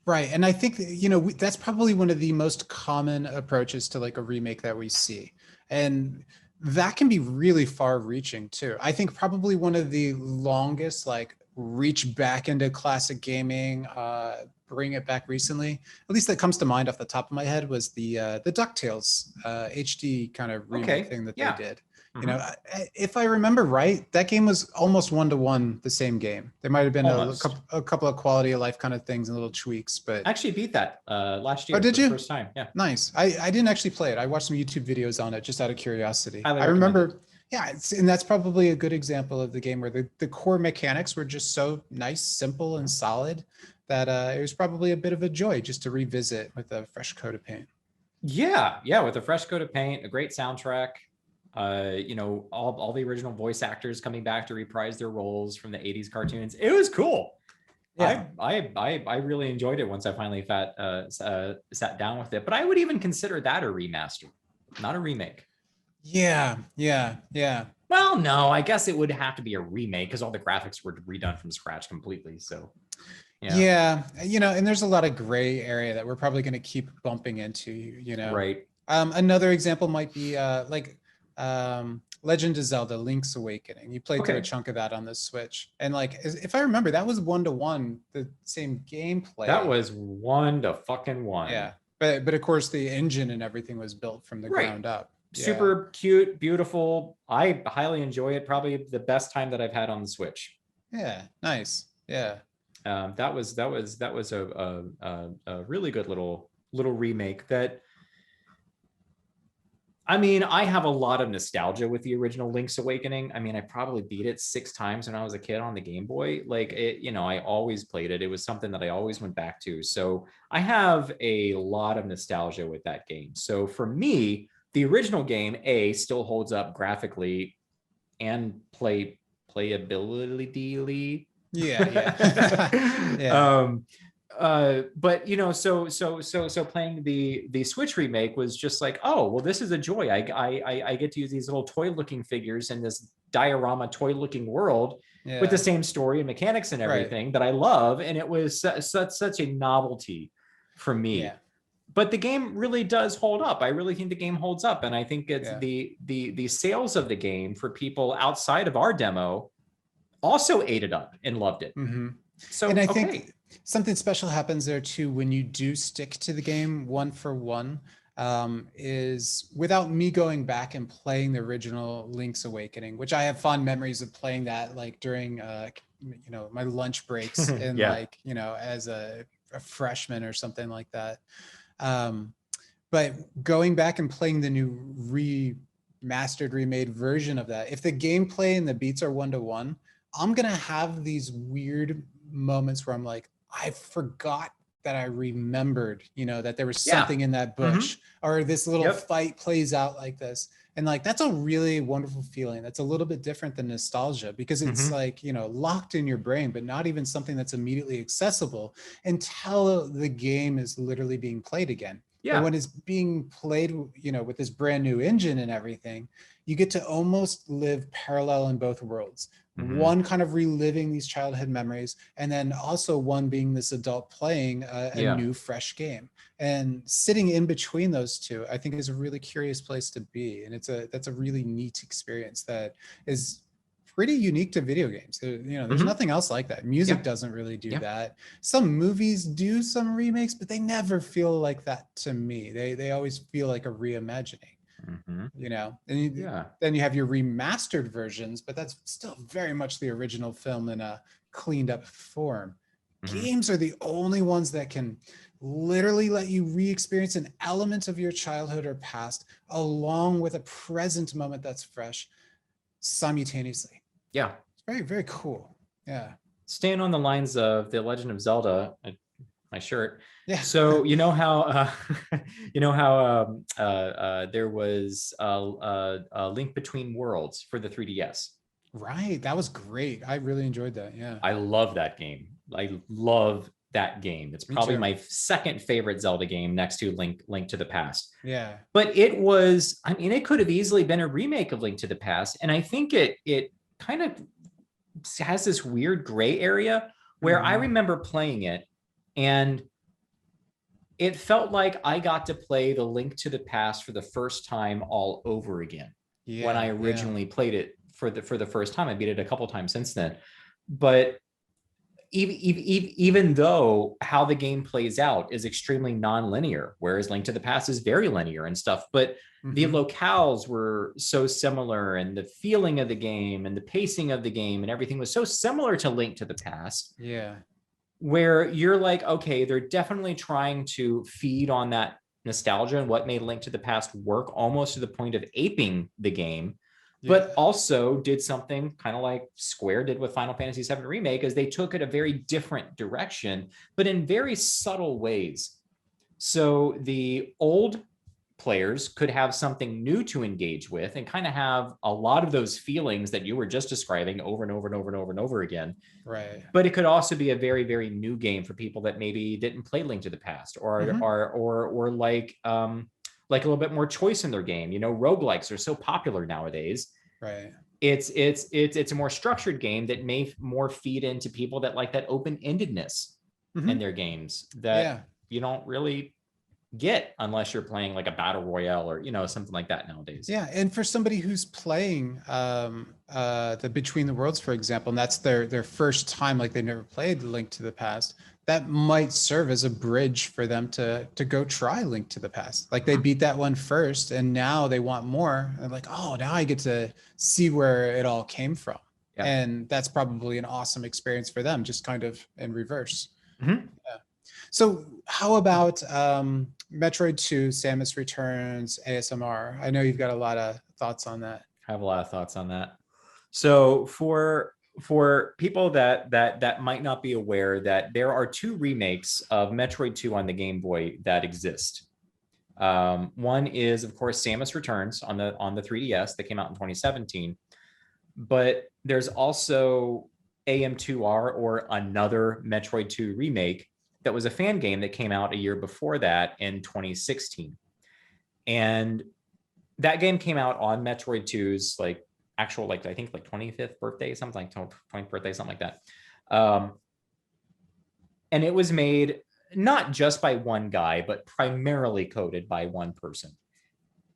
Right. And I think, you know, that's probably one of the most common approaches to like a remake that we see. And that can be really far reaching too. I think probably one of the longest like reach back into classic gaming, bring it back recently, at least that comes to mind off the top of my head, was the DuckTales HD kind of remake thing that they did. You know, if I remember right, that game was almost one-to-one the same game. There might have been a couple of quality of life kind of things and little tweaks, but I actually beat that last year. Oh, did you? The first time, yeah. Nice. I didn't actually play it. I watched some YouTube videos on it just out of curiosity. I remember, and that's probably a good example of the game where the core mechanics were just so nice, simple, and solid that it was probably a bit of a joy just to revisit with a fresh coat of paint. Yeah, with a fresh coat of paint, a great soundtrack. You know, all the original voice actors coming back to reprise their roles from the 80s cartoons. It was cool. Yeah. I really enjoyed it once I finally sat down with it. But I would even consider that a remaster, not a remake. Yeah. Well, no, I guess it would have to be a remake because all the graphics were redone from scratch completely. So yeah, you know, and there's a lot of gray area that we're probably going to keep bumping into, you know. Right. Another example might be Legend of Zelda: Link's Awakening. You played through a chunk of that on the Switch, and like, if I remember, that was one-to-one, the same gameplay. That was 1-to-fucking-1. Yeah, but of course the engine and everything was built from the ground up. Super cute, beautiful. I highly enjoy it. Probably the best time that I've had on the Switch. Yeah, nice. Yeah. That was a really good little remake that, I mean, I have a lot of nostalgia with the original Link's Awakening. I mean, I probably beat it 6 times when I was a kid on the Game Boy. Like, it, you know, I always played it. It was something that I always went back to. So I have a lot of nostalgia with that game. So for me, the original game, still holds up graphically and playability. Yeah. But you know, so playing the Switch remake was just like, oh well, this is a joy. I get to use these little toy looking figures in this diorama toy looking world with the same story and mechanics and everything that I love, and it was such a novelty for me. But the game really does hold up. I really think the game holds up, and I think it's the sales of the game for people outside of our demo also ate it up and loved it. So, and I think something special happens there too when you do stick to the game one for one, is without me going back and playing the original Link's Awakening, which I have fond memories of playing that like during you know, my lunch breaks and like, you know, as a freshman or something like that. But going back and playing the new remastered, remade version of that, if the gameplay and the beats are one-to-one, I'm gonna have these weird moments where I'm like, I forgot that I remembered, you know, that there was something in that bush, or this little fight plays out like this. And like, that's a really wonderful feeling. That's a little bit different than nostalgia, because it's like, you know, locked in your brain, but not even something that's immediately accessible until the game is literally being played again. But when it's being played, you know, with this brand new engine and everything, you get to almost live parallel in both worlds. One kind of reliving these childhood memories, and then also one being this adult playing a new, fresh game. And sitting in between those two, I think, is a really curious place to be. And that's a really neat experience that is pretty unique to video games. You know, there's nothing else like that. Music doesn't really do that. Some movies do some remakes, but they never feel like that to me. They always feel like a reimagining. You know, and then you have your remastered versions, but that's still very much the original film in a cleaned up form. Games are the only ones that can literally let you re-experience an element of your childhood or past along with a present moment that's fresh simultaneously. Very, very cool. Yeah. Staying on the lines of The Legend of Zelda, my shirt. Yeah. So you know how there was a Link Between Worlds for the 3DS. Right. That was great. I really enjoyed that. Yeah. I love that game. I love that game. It's probably my second favorite Zelda game next to Link to the Past. Yeah. But it was, I mean, it could have easily been a remake of Link to the Past. And I think it kind of has this weird gray area where I remember playing it and it felt like I got to play the Link to the Past for the first time all over again. When I originally played it for the first time. I beat it a couple times since then. But even though how the game plays out is extremely non-linear, whereas Link to the Past is very linear and stuff, but the locales were so similar and the feeling of the game and the pacing of the game and everything was so similar to Link to the Past. Yeah. Where you're like, okay, they're definitely trying to feed on that nostalgia and what made Link to the Past work almost to the point of aping the game. But also did something kind of like Square did with Final Fantasy VII Remake, as they took it a very different direction, but in very subtle ways. So the old players could have something new to engage with and kind of have a lot of those feelings that you were just describing over and over and over and over and over again. Right. But it could also be a very, very new game for people that maybe didn't play Link to the Past or like a little bit more choice in their game. You know, roguelikes are so popular nowadays. Right. It's a more structured game that may more feed into people that like that open-endedness in their games that you don't really get unless you're playing like a battle royale or, you know, something like that nowadays. Yeah. And for somebody who's playing the Between the Worlds, for example, and that's their first time, like they've never played Link to the Past, that might serve as a bridge for them to go try Link to the Past. Like they beat that one first and now they want more. And like, oh, now I get to see where it all came from. Yeah. And that's probably an awesome experience for them, just kind of in reverse. Yeah. So how about Metroid 2, Samus Returns, ASMR? I know you've got a lot of thoughts on that. I have a lot of thoughts on that. So for people that might not be aware, that there are two remakes of Metroid 2 on the Game Boy that exist. One is, of course, Samus Returns on the 3DS that came out in 2017. But there's also AM2R, or another Metroid 2 remake that was a fan game that came out a year before that in 2016. And that game came out on Metroid 2's like actual, like I think like 25th birthday, something like 20th birthday, something like that. And it was made not just by one guy, but primarily coded by one person.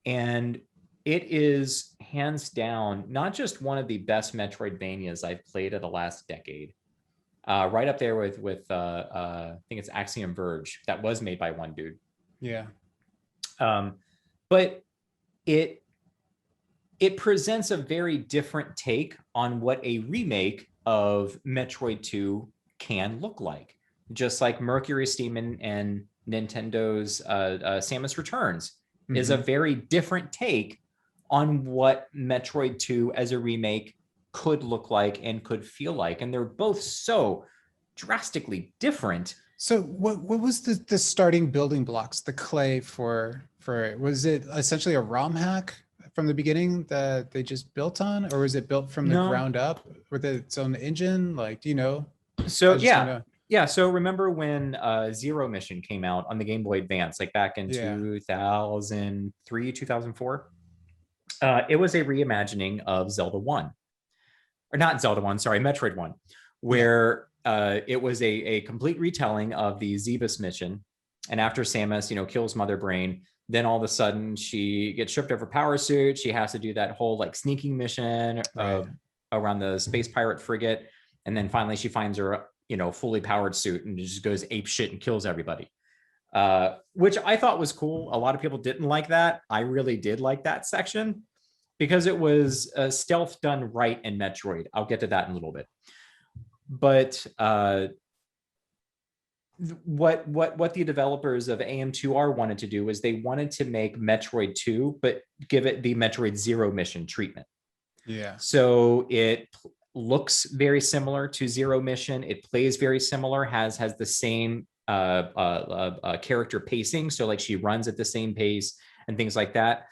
And it is hands down not just one of the best Metroidvanias I've played of the last decade. Right up there with I think it's Axiom Verge, that was made by one dude. Yeah. But it presents a very different take on what a remake of Metroid 2 can look like. Just like Mercury Steam and Nintendo's Samus Returns is a very different take on what Metroid 2 as a remake could look like and could feel like. And they're both so drastically different. So what was the starting building blocks, the clay for it? Was it essentially a ROM hack from the beginning that they just built on, or was it built from the ground up with its own engine? Like, do you know? So yeah. So remember when Zero Mission came out on the Game Boy Advance, like back in 2003, 2004? It was a reimagining of Zelda 1. Or not Zelda 1, sorry, Metroid 1, where it was a complete retelling of the Zebus mission. And after Samus, kills Mother Brain, then all of a sudden she gets stripped of her power suit. She has to do that whole like sneaking mission around the space pirate frigate. And then finally she finds her, fully powered suit and just goes ape shit and kills everybody. Which I thought was cool. A lot of people didn't like that. I really did like that section because it was stealth done right in Metroid. I'll get to that in a little bit. But what the developers of AM2R wanted to do was they wanted to make Metroid 2, but give it the Metroid Zero Mission treatment. Yeah. So it looks very similar to Zero Mission. It plays very similar, has the same character pacing. So like she runs at the same pace and things like that.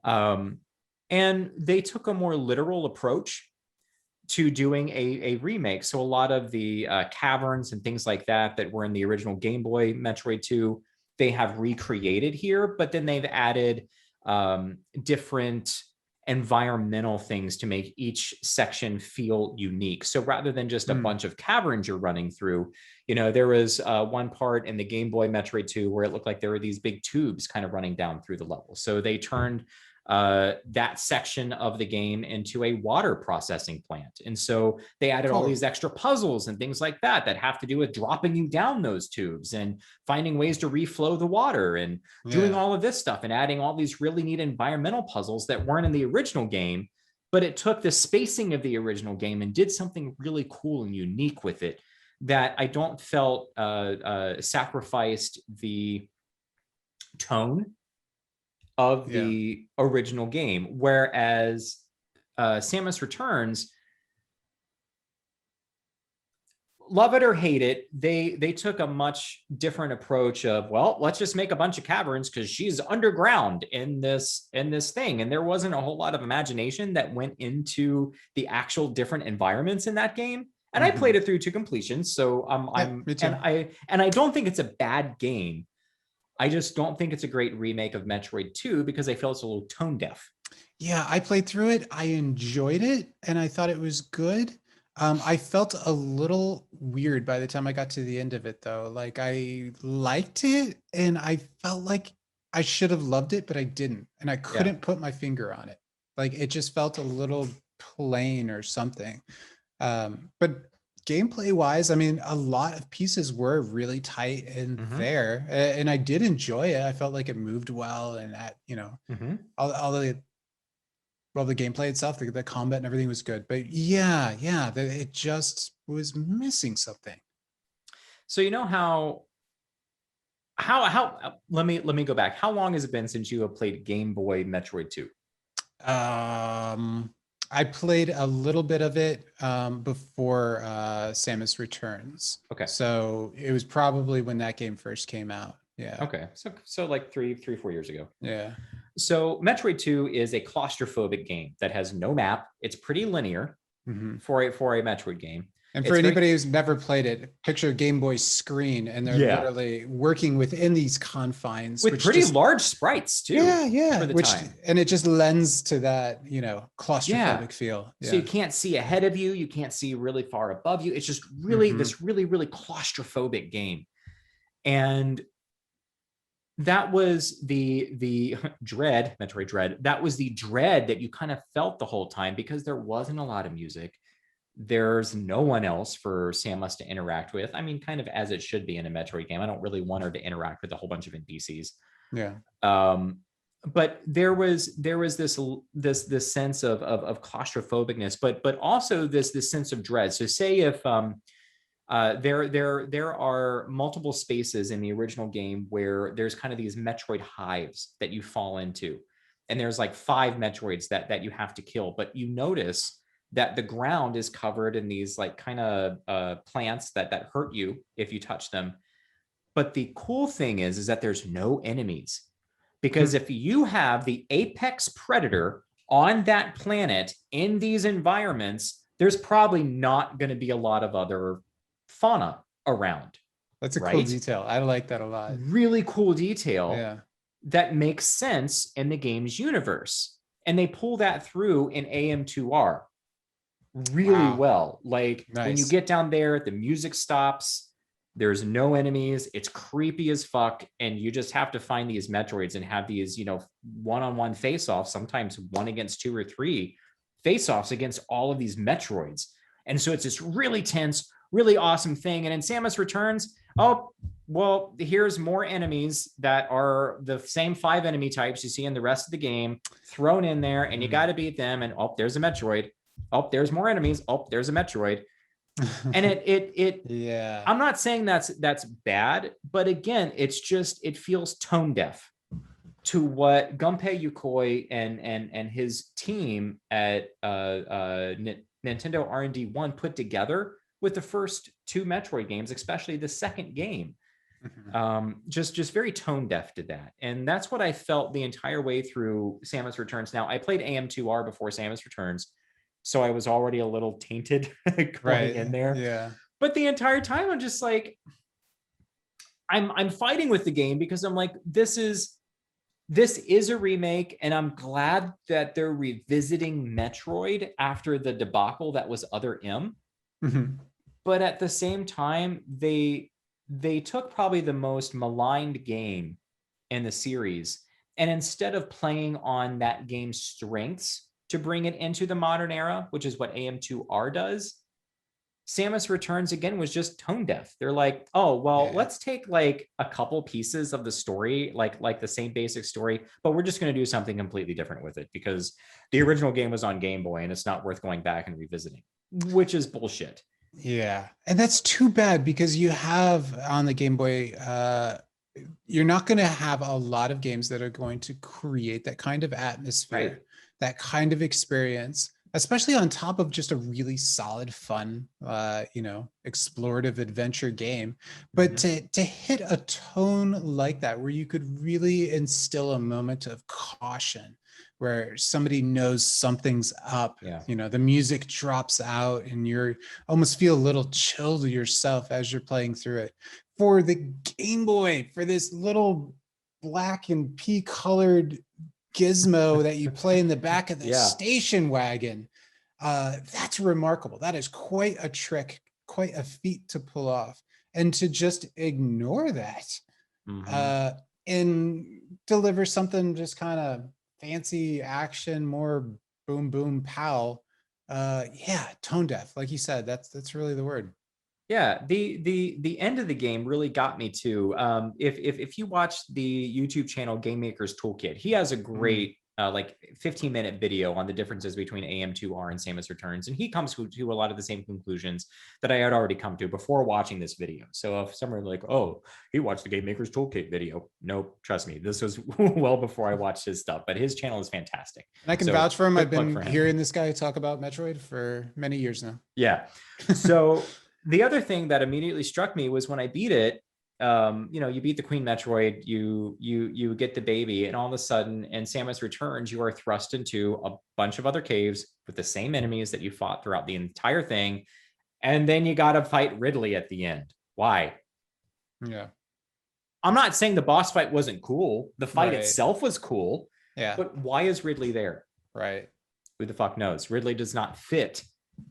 And they took a more literal approach to doing a remake. So a lot of the caverns and things like that were in the original Game Boy Metroid 2, they have recreated here, but then they've added different environmental things to make each section feel unique. So rather than just a bunch of caverns you're running through, you know, there was one part in the Game Boy Metroid 2 where it looked like there were these big tubes kind of running down through the level. So they turned that section of the game into a water processing plant. And so they added all these extra puzzles and things like that have to do with dropping you down those tubes and finding ways to reflow the water and doing all of this stuff and adding all these really neat environmental puzzles that weren't in the original game, but it took the spacing of the original game and did something really cool and unique with it that I don't felt sacrificed the tone of the original game. Whereas Samus Returns, love it or hate it, they took a much different approach of, well, let's just make a bunch of caverns because she's underground in this thing. And there wasn't a whole lot of imagination that went into the actual different environments in that game. And I played it through to completion. So I don't think it's a bad game. I just don't think it's a great remake of Metroid 2 because I feel it's a little tone deaf. Yeah, I played through it. I enjoyed it and I thought it was good. I felt a little weird by the time I got to the end of it, though. Like, I liked it and I felt like I should have loved it, but I didn't. And I couldn't put my finger on it. Like, it just felt a little plain or something. But gameplay wise, I mean, a lot of pieces were really tight in there, and I did enjoy it. I felt like it moved well, and that, you know, all the gameplay itself, the combat and everything was good. But it just was missing something. So you know how let me go back. How long has it been since you have played Game Boy Metroid 2? I played a little bit of it before Samus Returns. Okay. So it was probably when that game first came out. Yeah. Okay. So like 4 years ago. Yeah. So Metroid 2 is a claustrophobic game that has no map. It's pretty linear for a Metroid game. And for anybody who's never played it, picture a Game Boy screen, and they're literally working within these confines with pretty large sprites too. Yeah. And it just lends to that, you know, claustrophobic feel. So you can't see ahead of you, you can't see really far above you. It's just really this really claustrophobic game. And that was the dread, Metroid Dread. That was the dread that you kind of felt the whole time because there wasn't a lot of music. There's no one else for Samus to interact with. I mean, kind of as it should be in a Metroid game. I don't really want her to interact with a whole bunch of NPCs. Yeah. But there was this sense of claustrophobicness, but also this sense of dread. So say if there are multiple spaces in the original game where there's kind of these Metroid hives that you fall into, and there's like 5 Metroids that you have to kill, but you notice that the ground is covered in these like kind of plants that hurt you if you touch them. But the cool thing is that there's no enemies, because if you have the apex predator on that planet in these environments, there's probably not going to be a lot of other fauna around. That's a cool detail. I like that a lot. Really cool detail that makes sense in the game's universe. And they pull that through in AM2R really well. Like when you get down there, the music stops, there's no enemies, it's creepy as fuck, and you just have to find these Metroids and have these, you know, one-on-one face-offs, sometimes 1 against 2 or 3 face-offs against all of these Metroids. And so it's this really tense, really awesome thing. And in Samus Returns, oh, well, here's more enemies that are the same 5 enemy types you see in the rest of the game thrown in there, and you got to beat them. And oh, there's a Metroid. Oh, there's more enemies. Oh, there's a Metroid. And it I'm not saying that's bad, but again, it's just, it feels tone deaf to what Gunpei Yokoi and his team at Nintendo R&D 1 put together with the first 2 Metroid games, especially the second game. Just very tone deaf to that. And that's what I felt the entire way through Samus Returns. Now, I played AM2R before Samus Returns, so I was already a little tainted going in there. Yeah. But the entire time, I'm just like, I'm fighting with the game because I'm like, this is a remake, and I'm glad that they're revisiting Metroid after the debacle that was Other M. But at the same time, they took probably the most maligned game in the series, and instead of playing on that game's strengths to bring it into the modern era, which is what AM2R does, Samus Returns again was just tone deaf. They're like, oh, well, let's take like a couple pieces of the story, like the same basic story, but we're just going to do something completely different with it because the original game was on Game Boy and it's not worth going back and revisiting, which is bullshit. Yeah. And that's too bad because you have on the Game Boy, you're not going to have a lot of games that are going to create that kind of atmosphere, that kind of experience, especially on top of just a really solid, fun, explorative adventure game. But to hit a tone like that, where you could really instill a moment of caution, where somebody knows something's up, the music drops out and you're almost feel a little chill to yourself as you're playing through it. For the Game Boy, for this little black and pea colored gizmo that you play in the back of the station wagon, that's remarkable. That is quite a trick, quite a feat to pull off. And to just ignore that and deliver something just kind of fancy action, more boom boom pow, tone deaf, like you said. That's really the word. Yeah, the end of the game really got me too. If you watch the YouTube channel Game Maker's Toolkit, he has a great 15-minute video on the differences between AM2R and Samus Returns, and he comes to a lot of the same conclusions that I had already come to before watching this video. So if someone like, oh, he watched the Game Maker's Toolkit video, nope, trust me, this was well before I watched his stuff. But his channel is fantastic, and I can vouch for him. I've been hearing this guy talk about Metroid for many years now. Yeah. So the other thing that immediately struck me was when I beat it, you beat the Queen Metroid, you get the baby, and all of a sudden in Samus Returns, you are thrust into a bunch of other caves with the same enemies that you fought throughout the entire thing. And then you got to fight Ridley at the end. Why? Yeah. I'm not saying the boss fight wasn't cool. The fight itself was cool. Yeah. But why is Ridley there? Right. Who the fuck knows? Ridley does not fit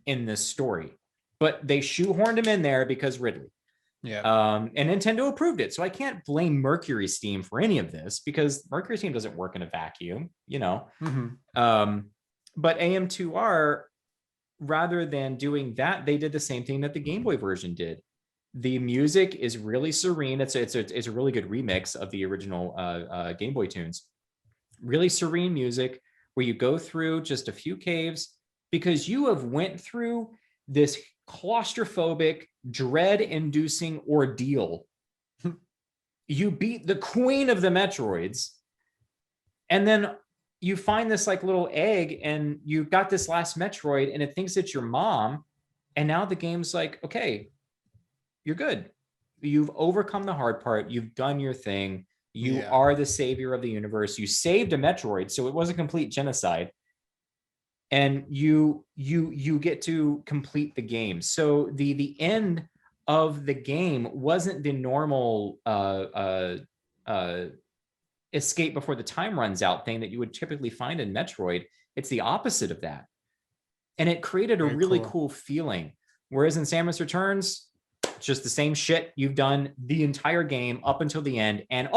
in this story. But they shoehorned him in there because Ridley. Yeah. And Nintendo approved it. So I can't blame Mercury Steam for any of this because Mercury Steam doesn't work in a vacuum, But AM2R, rather than doing that, they did the same thing that the Game Boy version did. The music is really serene. It's a really good remix of the original Game Boy tunes. Really serene music where you go through just a few caves because you have went through this claustrophobic, dread-inducing ordeal. You beat the queen of the Metroids, and then you find this like little egg, and you got this last Metroid, and it thinks it's your mom, and now the game's like, okay, you're good. You've overcome the hard part. You've done your thing. You are the savior of the universe. You saved a Metroid, so it was a complete genocide. And you get to complete the game. So the end of the game wasn't the normal escape before the time runs out thing that you would typically find in Metroid. It's the opposite of that. And it created a really cool feeling. Whereas in Samus Returns, just the same shit you've done the entire game up until the end. And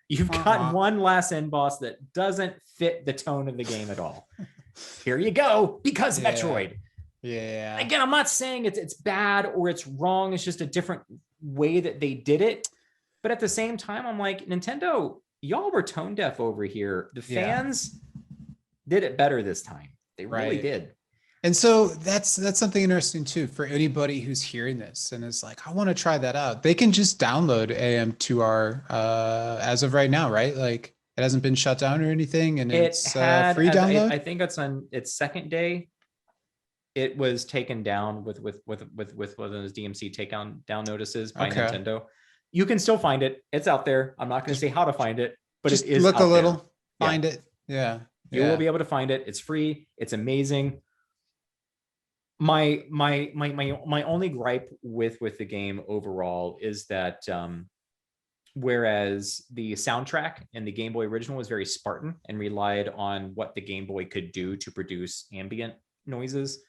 you've got one last end boss that doesn't fit the tone of the game at all. Here you go, because Metroid. Yeah. Again, I'm not saying it's bad or it's wrong. It's just a different way that they did it. But at the same time, I'm like, Nintendo, y'all were tone deaf over here. The fans did it better this time. They really did. And so that's something interesting too for anybody who's hearing this and is like, I want to try that out. They can just download AM2R as of right now, right? Like it hasn't been shut down or anything, and it's free download. I think it's on its second day. it was taken down with one of those DMC down notices by Okay. Nintendo. You can still find it. It's out there. I'm not going to say how to find it, but Just it is look a out there. little, find it. Yeah. You will be able to find it. It's free. It's amazing. My only gripe with the game overall is that whereas the soundtrack in the Game Boy original was very Spartan and relied on what the Game Boy could do to produce ambient noises.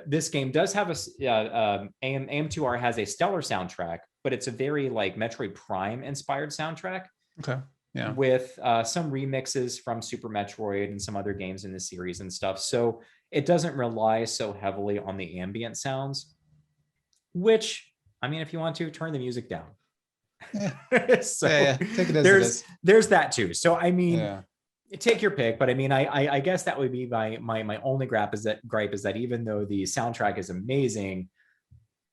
This game does have AM2R has a stellar soundtrack, but it's a very like Metroid Prime inspired soundtrack. Okay. Yeah. With some remixes from Super Metroid and some other games in the series and stuff. So it doesn't rely so heavily on the ambient sounds, which, I mean, if you want to, turn the music down. Yeah. So Take it as it is. There's that too. So I mean, take your pick, but I mean, I guess that would be my only gripe is that even though the soundtrack is amazing,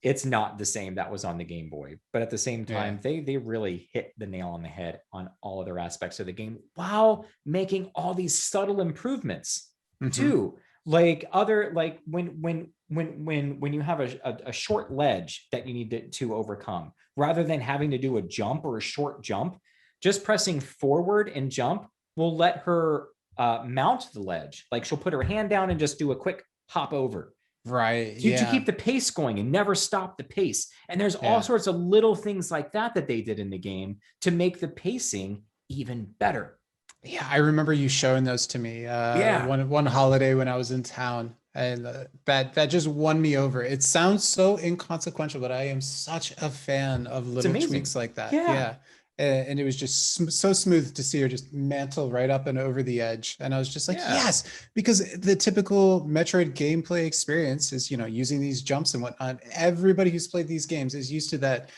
it's not the same that was on the Game Boy. But at the same time, they really hit the nail on the head on all other aspects of the game while making all these subtle improvements too. Like when you have a short ledge that you need to overcome, rather than having to do a jump or a short jump, just pressing forward and jump will let her mount the ledge. Like she'll put her hand down and just do a quick hop over. Right. To keep the pace going and never stop the pace. And there's all sorts of little things like that they did in the game to make the pacing even better. Yeah, I remember you showing those to me one holiday when I was in town, and that just won me over. It sounds so inconsequential, but I am such a fan of little tweaks like that. Yeah. And it was just so smooth to see her just mantle right up and over the edge. And I was just like, yes, because the typical Metroid gameplay experience is, using these jumps and whatnot. Everybody who's played these games is used to that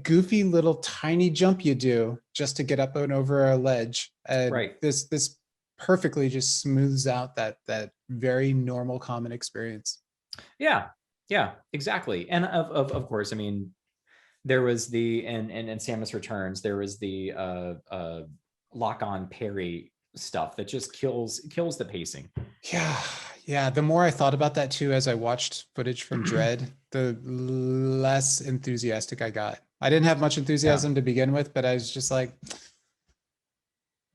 goofy little tiny jump you do just to get up and over a ledge. And this perfectly just smooths out that very normal common experience. Yeah, exactly. And of course, I mean, there was the and Samus Returns, there was the lock-on parry stuff that just kills the pacing. Yeah. The more I thought about that too, as I watched footage from Dread, the less enthusiastic I got. I didn't have much enthusiasm to begin with, but I was just like,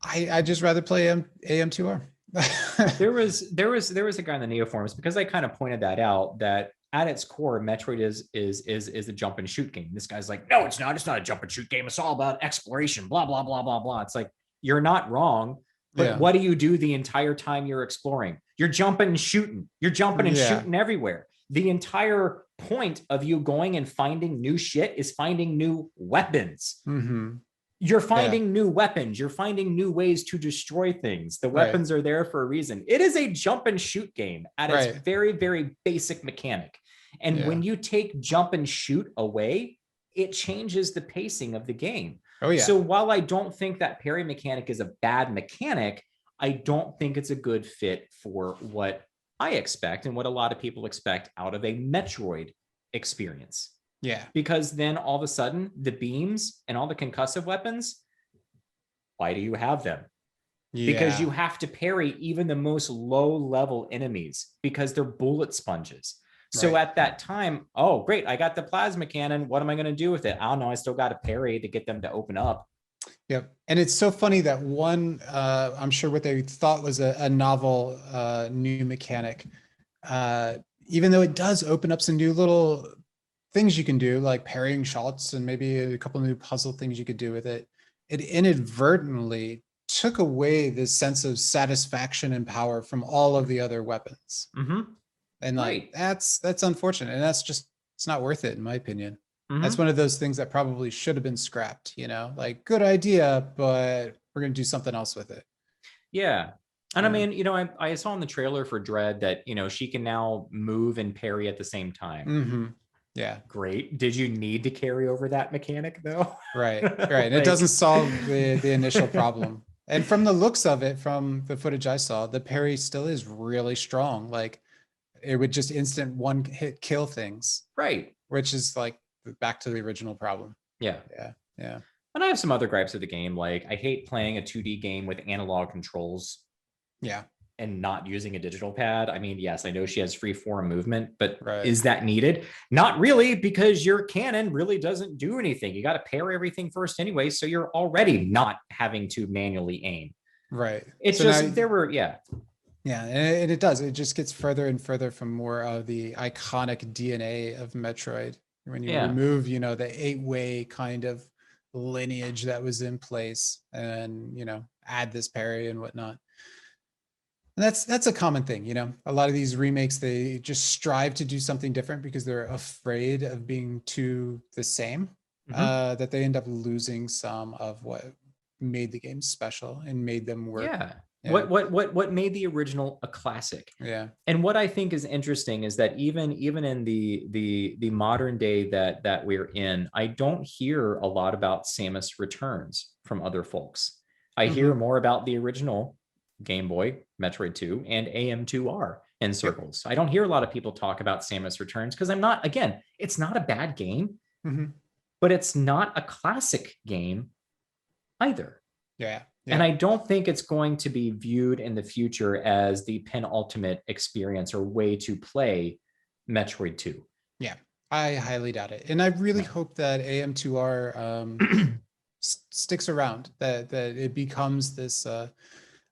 I'd just rather play AM2R. there was a guy in the Neo forums, because I kind of pointed that out, that at its core, Metroid is a jump and shoot game. This guy's like, no, it's not. It's not a jump and shoot game. It's all about exploration, blah, blah, blah, blah, blah. It's like, you're not wrong, but what do you do the entire time you're exploring? You're jumping and shooting. You're jumping and shooting everywhere. The entire point of you going and finding new shit is finding new weapons. You're finding new weapons. You're finding new ways to destroy things. The weapons are there for a reason. It is a jump and shoot game at its very, very basic mechanic. And when you take jump and shoot away, it changes the pacing of the game. So while I don't think that parry mechanic is a bad mechanic, I don't think it's a good fit for what I expect and what a lot of people expect out of a Metroid experience. Because then all of a sudden, the beams and all the concussive weapons, why do you have them? Because you have to parry even the most low-level enemies because they're bullet sponges. So at that time, oh, great, I got the plasma cannon. What am I going to do with it? I don't know. I still got to parry to get them to open up. Yep. And it's so funny that one, I'm sure what they thought was a novel new mechanic, even though it does open up some new little things you can do, like parrying shots and maybe a couple new puzzle things you could do with it, it inadvertently took away this sense of satisfaction and power from all of the other weapons. And like, that's unfortunate. And that's just, it's not worth it, in my opinion. That's one of those things that probably should have been scrapped, like good idea, but we're going to do something else with it. Yeah. And I mean, I saw in the trailer for Dread that, she can now move and parry at the same time. Yeah. Great. Did you need to carry over that mechanic though? Right. And it doesn't solve the initial problem. And from the looks of it, from the footage I saw, the parry still is really strong. Like it would just instant one hit kill things. Right. Which is like back to the original problem. Yeah. And I have some other gripes of the game. Like I hate playing a 2D game with analog controls. Yeah. and not using a digital pad. I mean, yes, I know she has free form movement, but Right. is that needed? Not really, because your cannon really doesn't do anything. You got to pair everything first anyway, so you're already not having to manually aim. Right. It's So just now, there were, yeah. yeah, and it does. It just gets further and further from more of the iconic DNA of Metroid. When you Yeah. remove, you know, the 8-way kind of lineage that was in place, and you know, add this parry and whatnot. And that's a common thing, you know. A lot of these remakes, they just strive to do something different because they're afraid of being too the same. That they end up losing some of what made the game special and made them work. Yeah. Yeah. What made the original a classic? Yeah. And what I think is interesting is that even in the modern day that we're in, I don't hear a lot about Samus Returns from other folks. I hear more about the original Game Boy, Metroid 2, and AM2R in circles. I don't hear a lot of people talk about Samus Returns because again, it's not a bad game, but it's not a classic game either. Yeah. And I don't think it's going to be viewed in the future as the penultimate experience or way to play Metroid 2. Yeah, I highly doubt it. And I really hope that AM2R sticks around, that it becomes this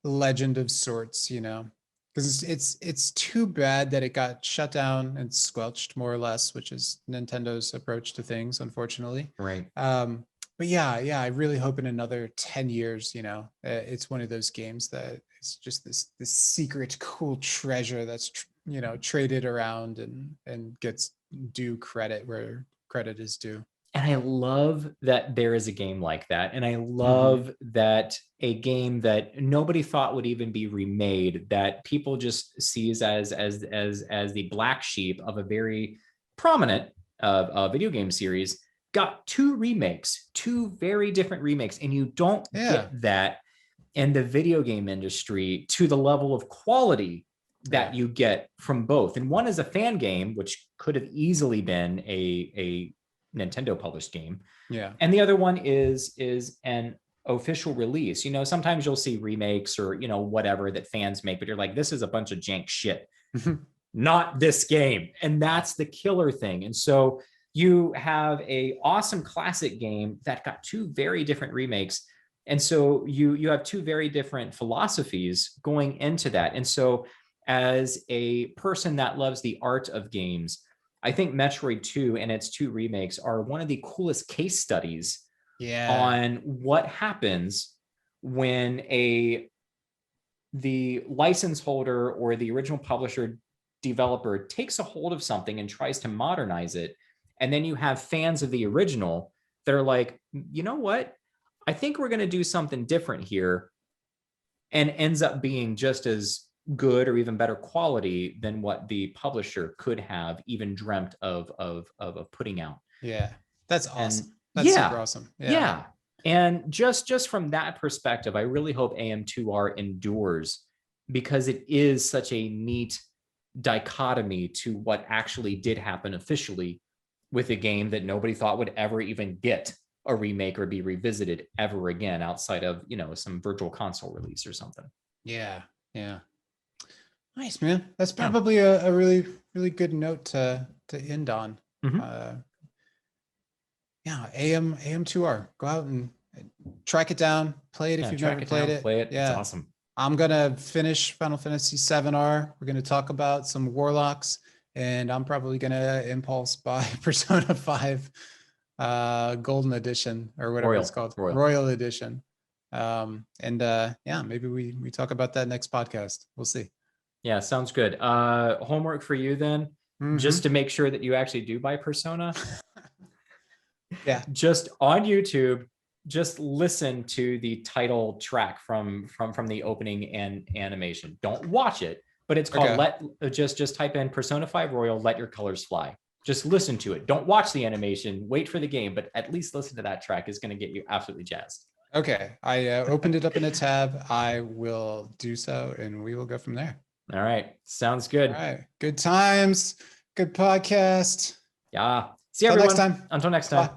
legend of sorts, you know, because it's too bad that it got shut down and squelched more or less, which is Nintendo's approach to things, unfortunately. Right. But yeah, I really hope in another 10 years, you know, it's one of those games that it's just this secret cool treasure that's you know, traded around and gets due credit where credit is due. And I love that there is a game like that. And I love that a game that nobody thought would even be remade, that people just sees as the black sheep of a very prominent video game series, got two very different remakes. And you don't get that in the video game industry to the level of quality that you get from both. And one is a fan game, which could have easily been a Nintendo published game. Yeah. And the other one is an official release. You know, sometimes you'll see remakes or, you know, whatever that fans make, but you're like, this is a bunch of jank shit. Not this game. And that's the killer thing. And so you have a awesome classic game that got two very different remakes. And so you have two very different philosophies going into that. And so as a person that loves the art of games, I think Metroid 2 and its two remakes are one of the coolest case studies on what happens when the license holder or the original publisher developer takes a hold of something and tries to modernize it. And then you have fans of the original that are like, you know what? I think we're going to do something different here, and ends up being just as good or even better quality than what the publisher could have even dreamt of putting out. Yeah, that's awesome. That's super awesome. Yeah. And just from that perspective, I really hope AM2R endures, because it is such a neat dichotomy to what actually did happen officially with a game that nobody thought would ever even get a remake or be revisited ever again outside of, you know, some virtual console release or something. Yeah. Nice, man. That's probably a really, really good note to end on. AM2R. Go out and track it down. Play it if you've never played it. Play it. Yeah. It's awesome. I'm gonna finish Final Fantasy VII-R. We're gonna talk about some warlocks, and I'm probably gonna impulse buy Persona 5 Golden Edition or whatever it's called, Royal Edition. Maybe we talk about that next podcast. We'll see. Yeah, sounds good. Homework for you then, just to make sure that you actually do buy Persona. Yeah. Just on YouTube, just listen to the title track from the opening and animation. Don't watch it, but it's called just type in Persona 5 Royal, Let Your Colors Fly. Just listen to it. Don't watch the animation, wait for the game, but at least listen to that track. Is going to get you absolutely jazzed. Okay. I opened it up in a tab. I will do so, and we will go from there. All right. Sounds good. All right. Good times. Good podcast. Yeah. See you everyone. Next time. Until next time. Bye.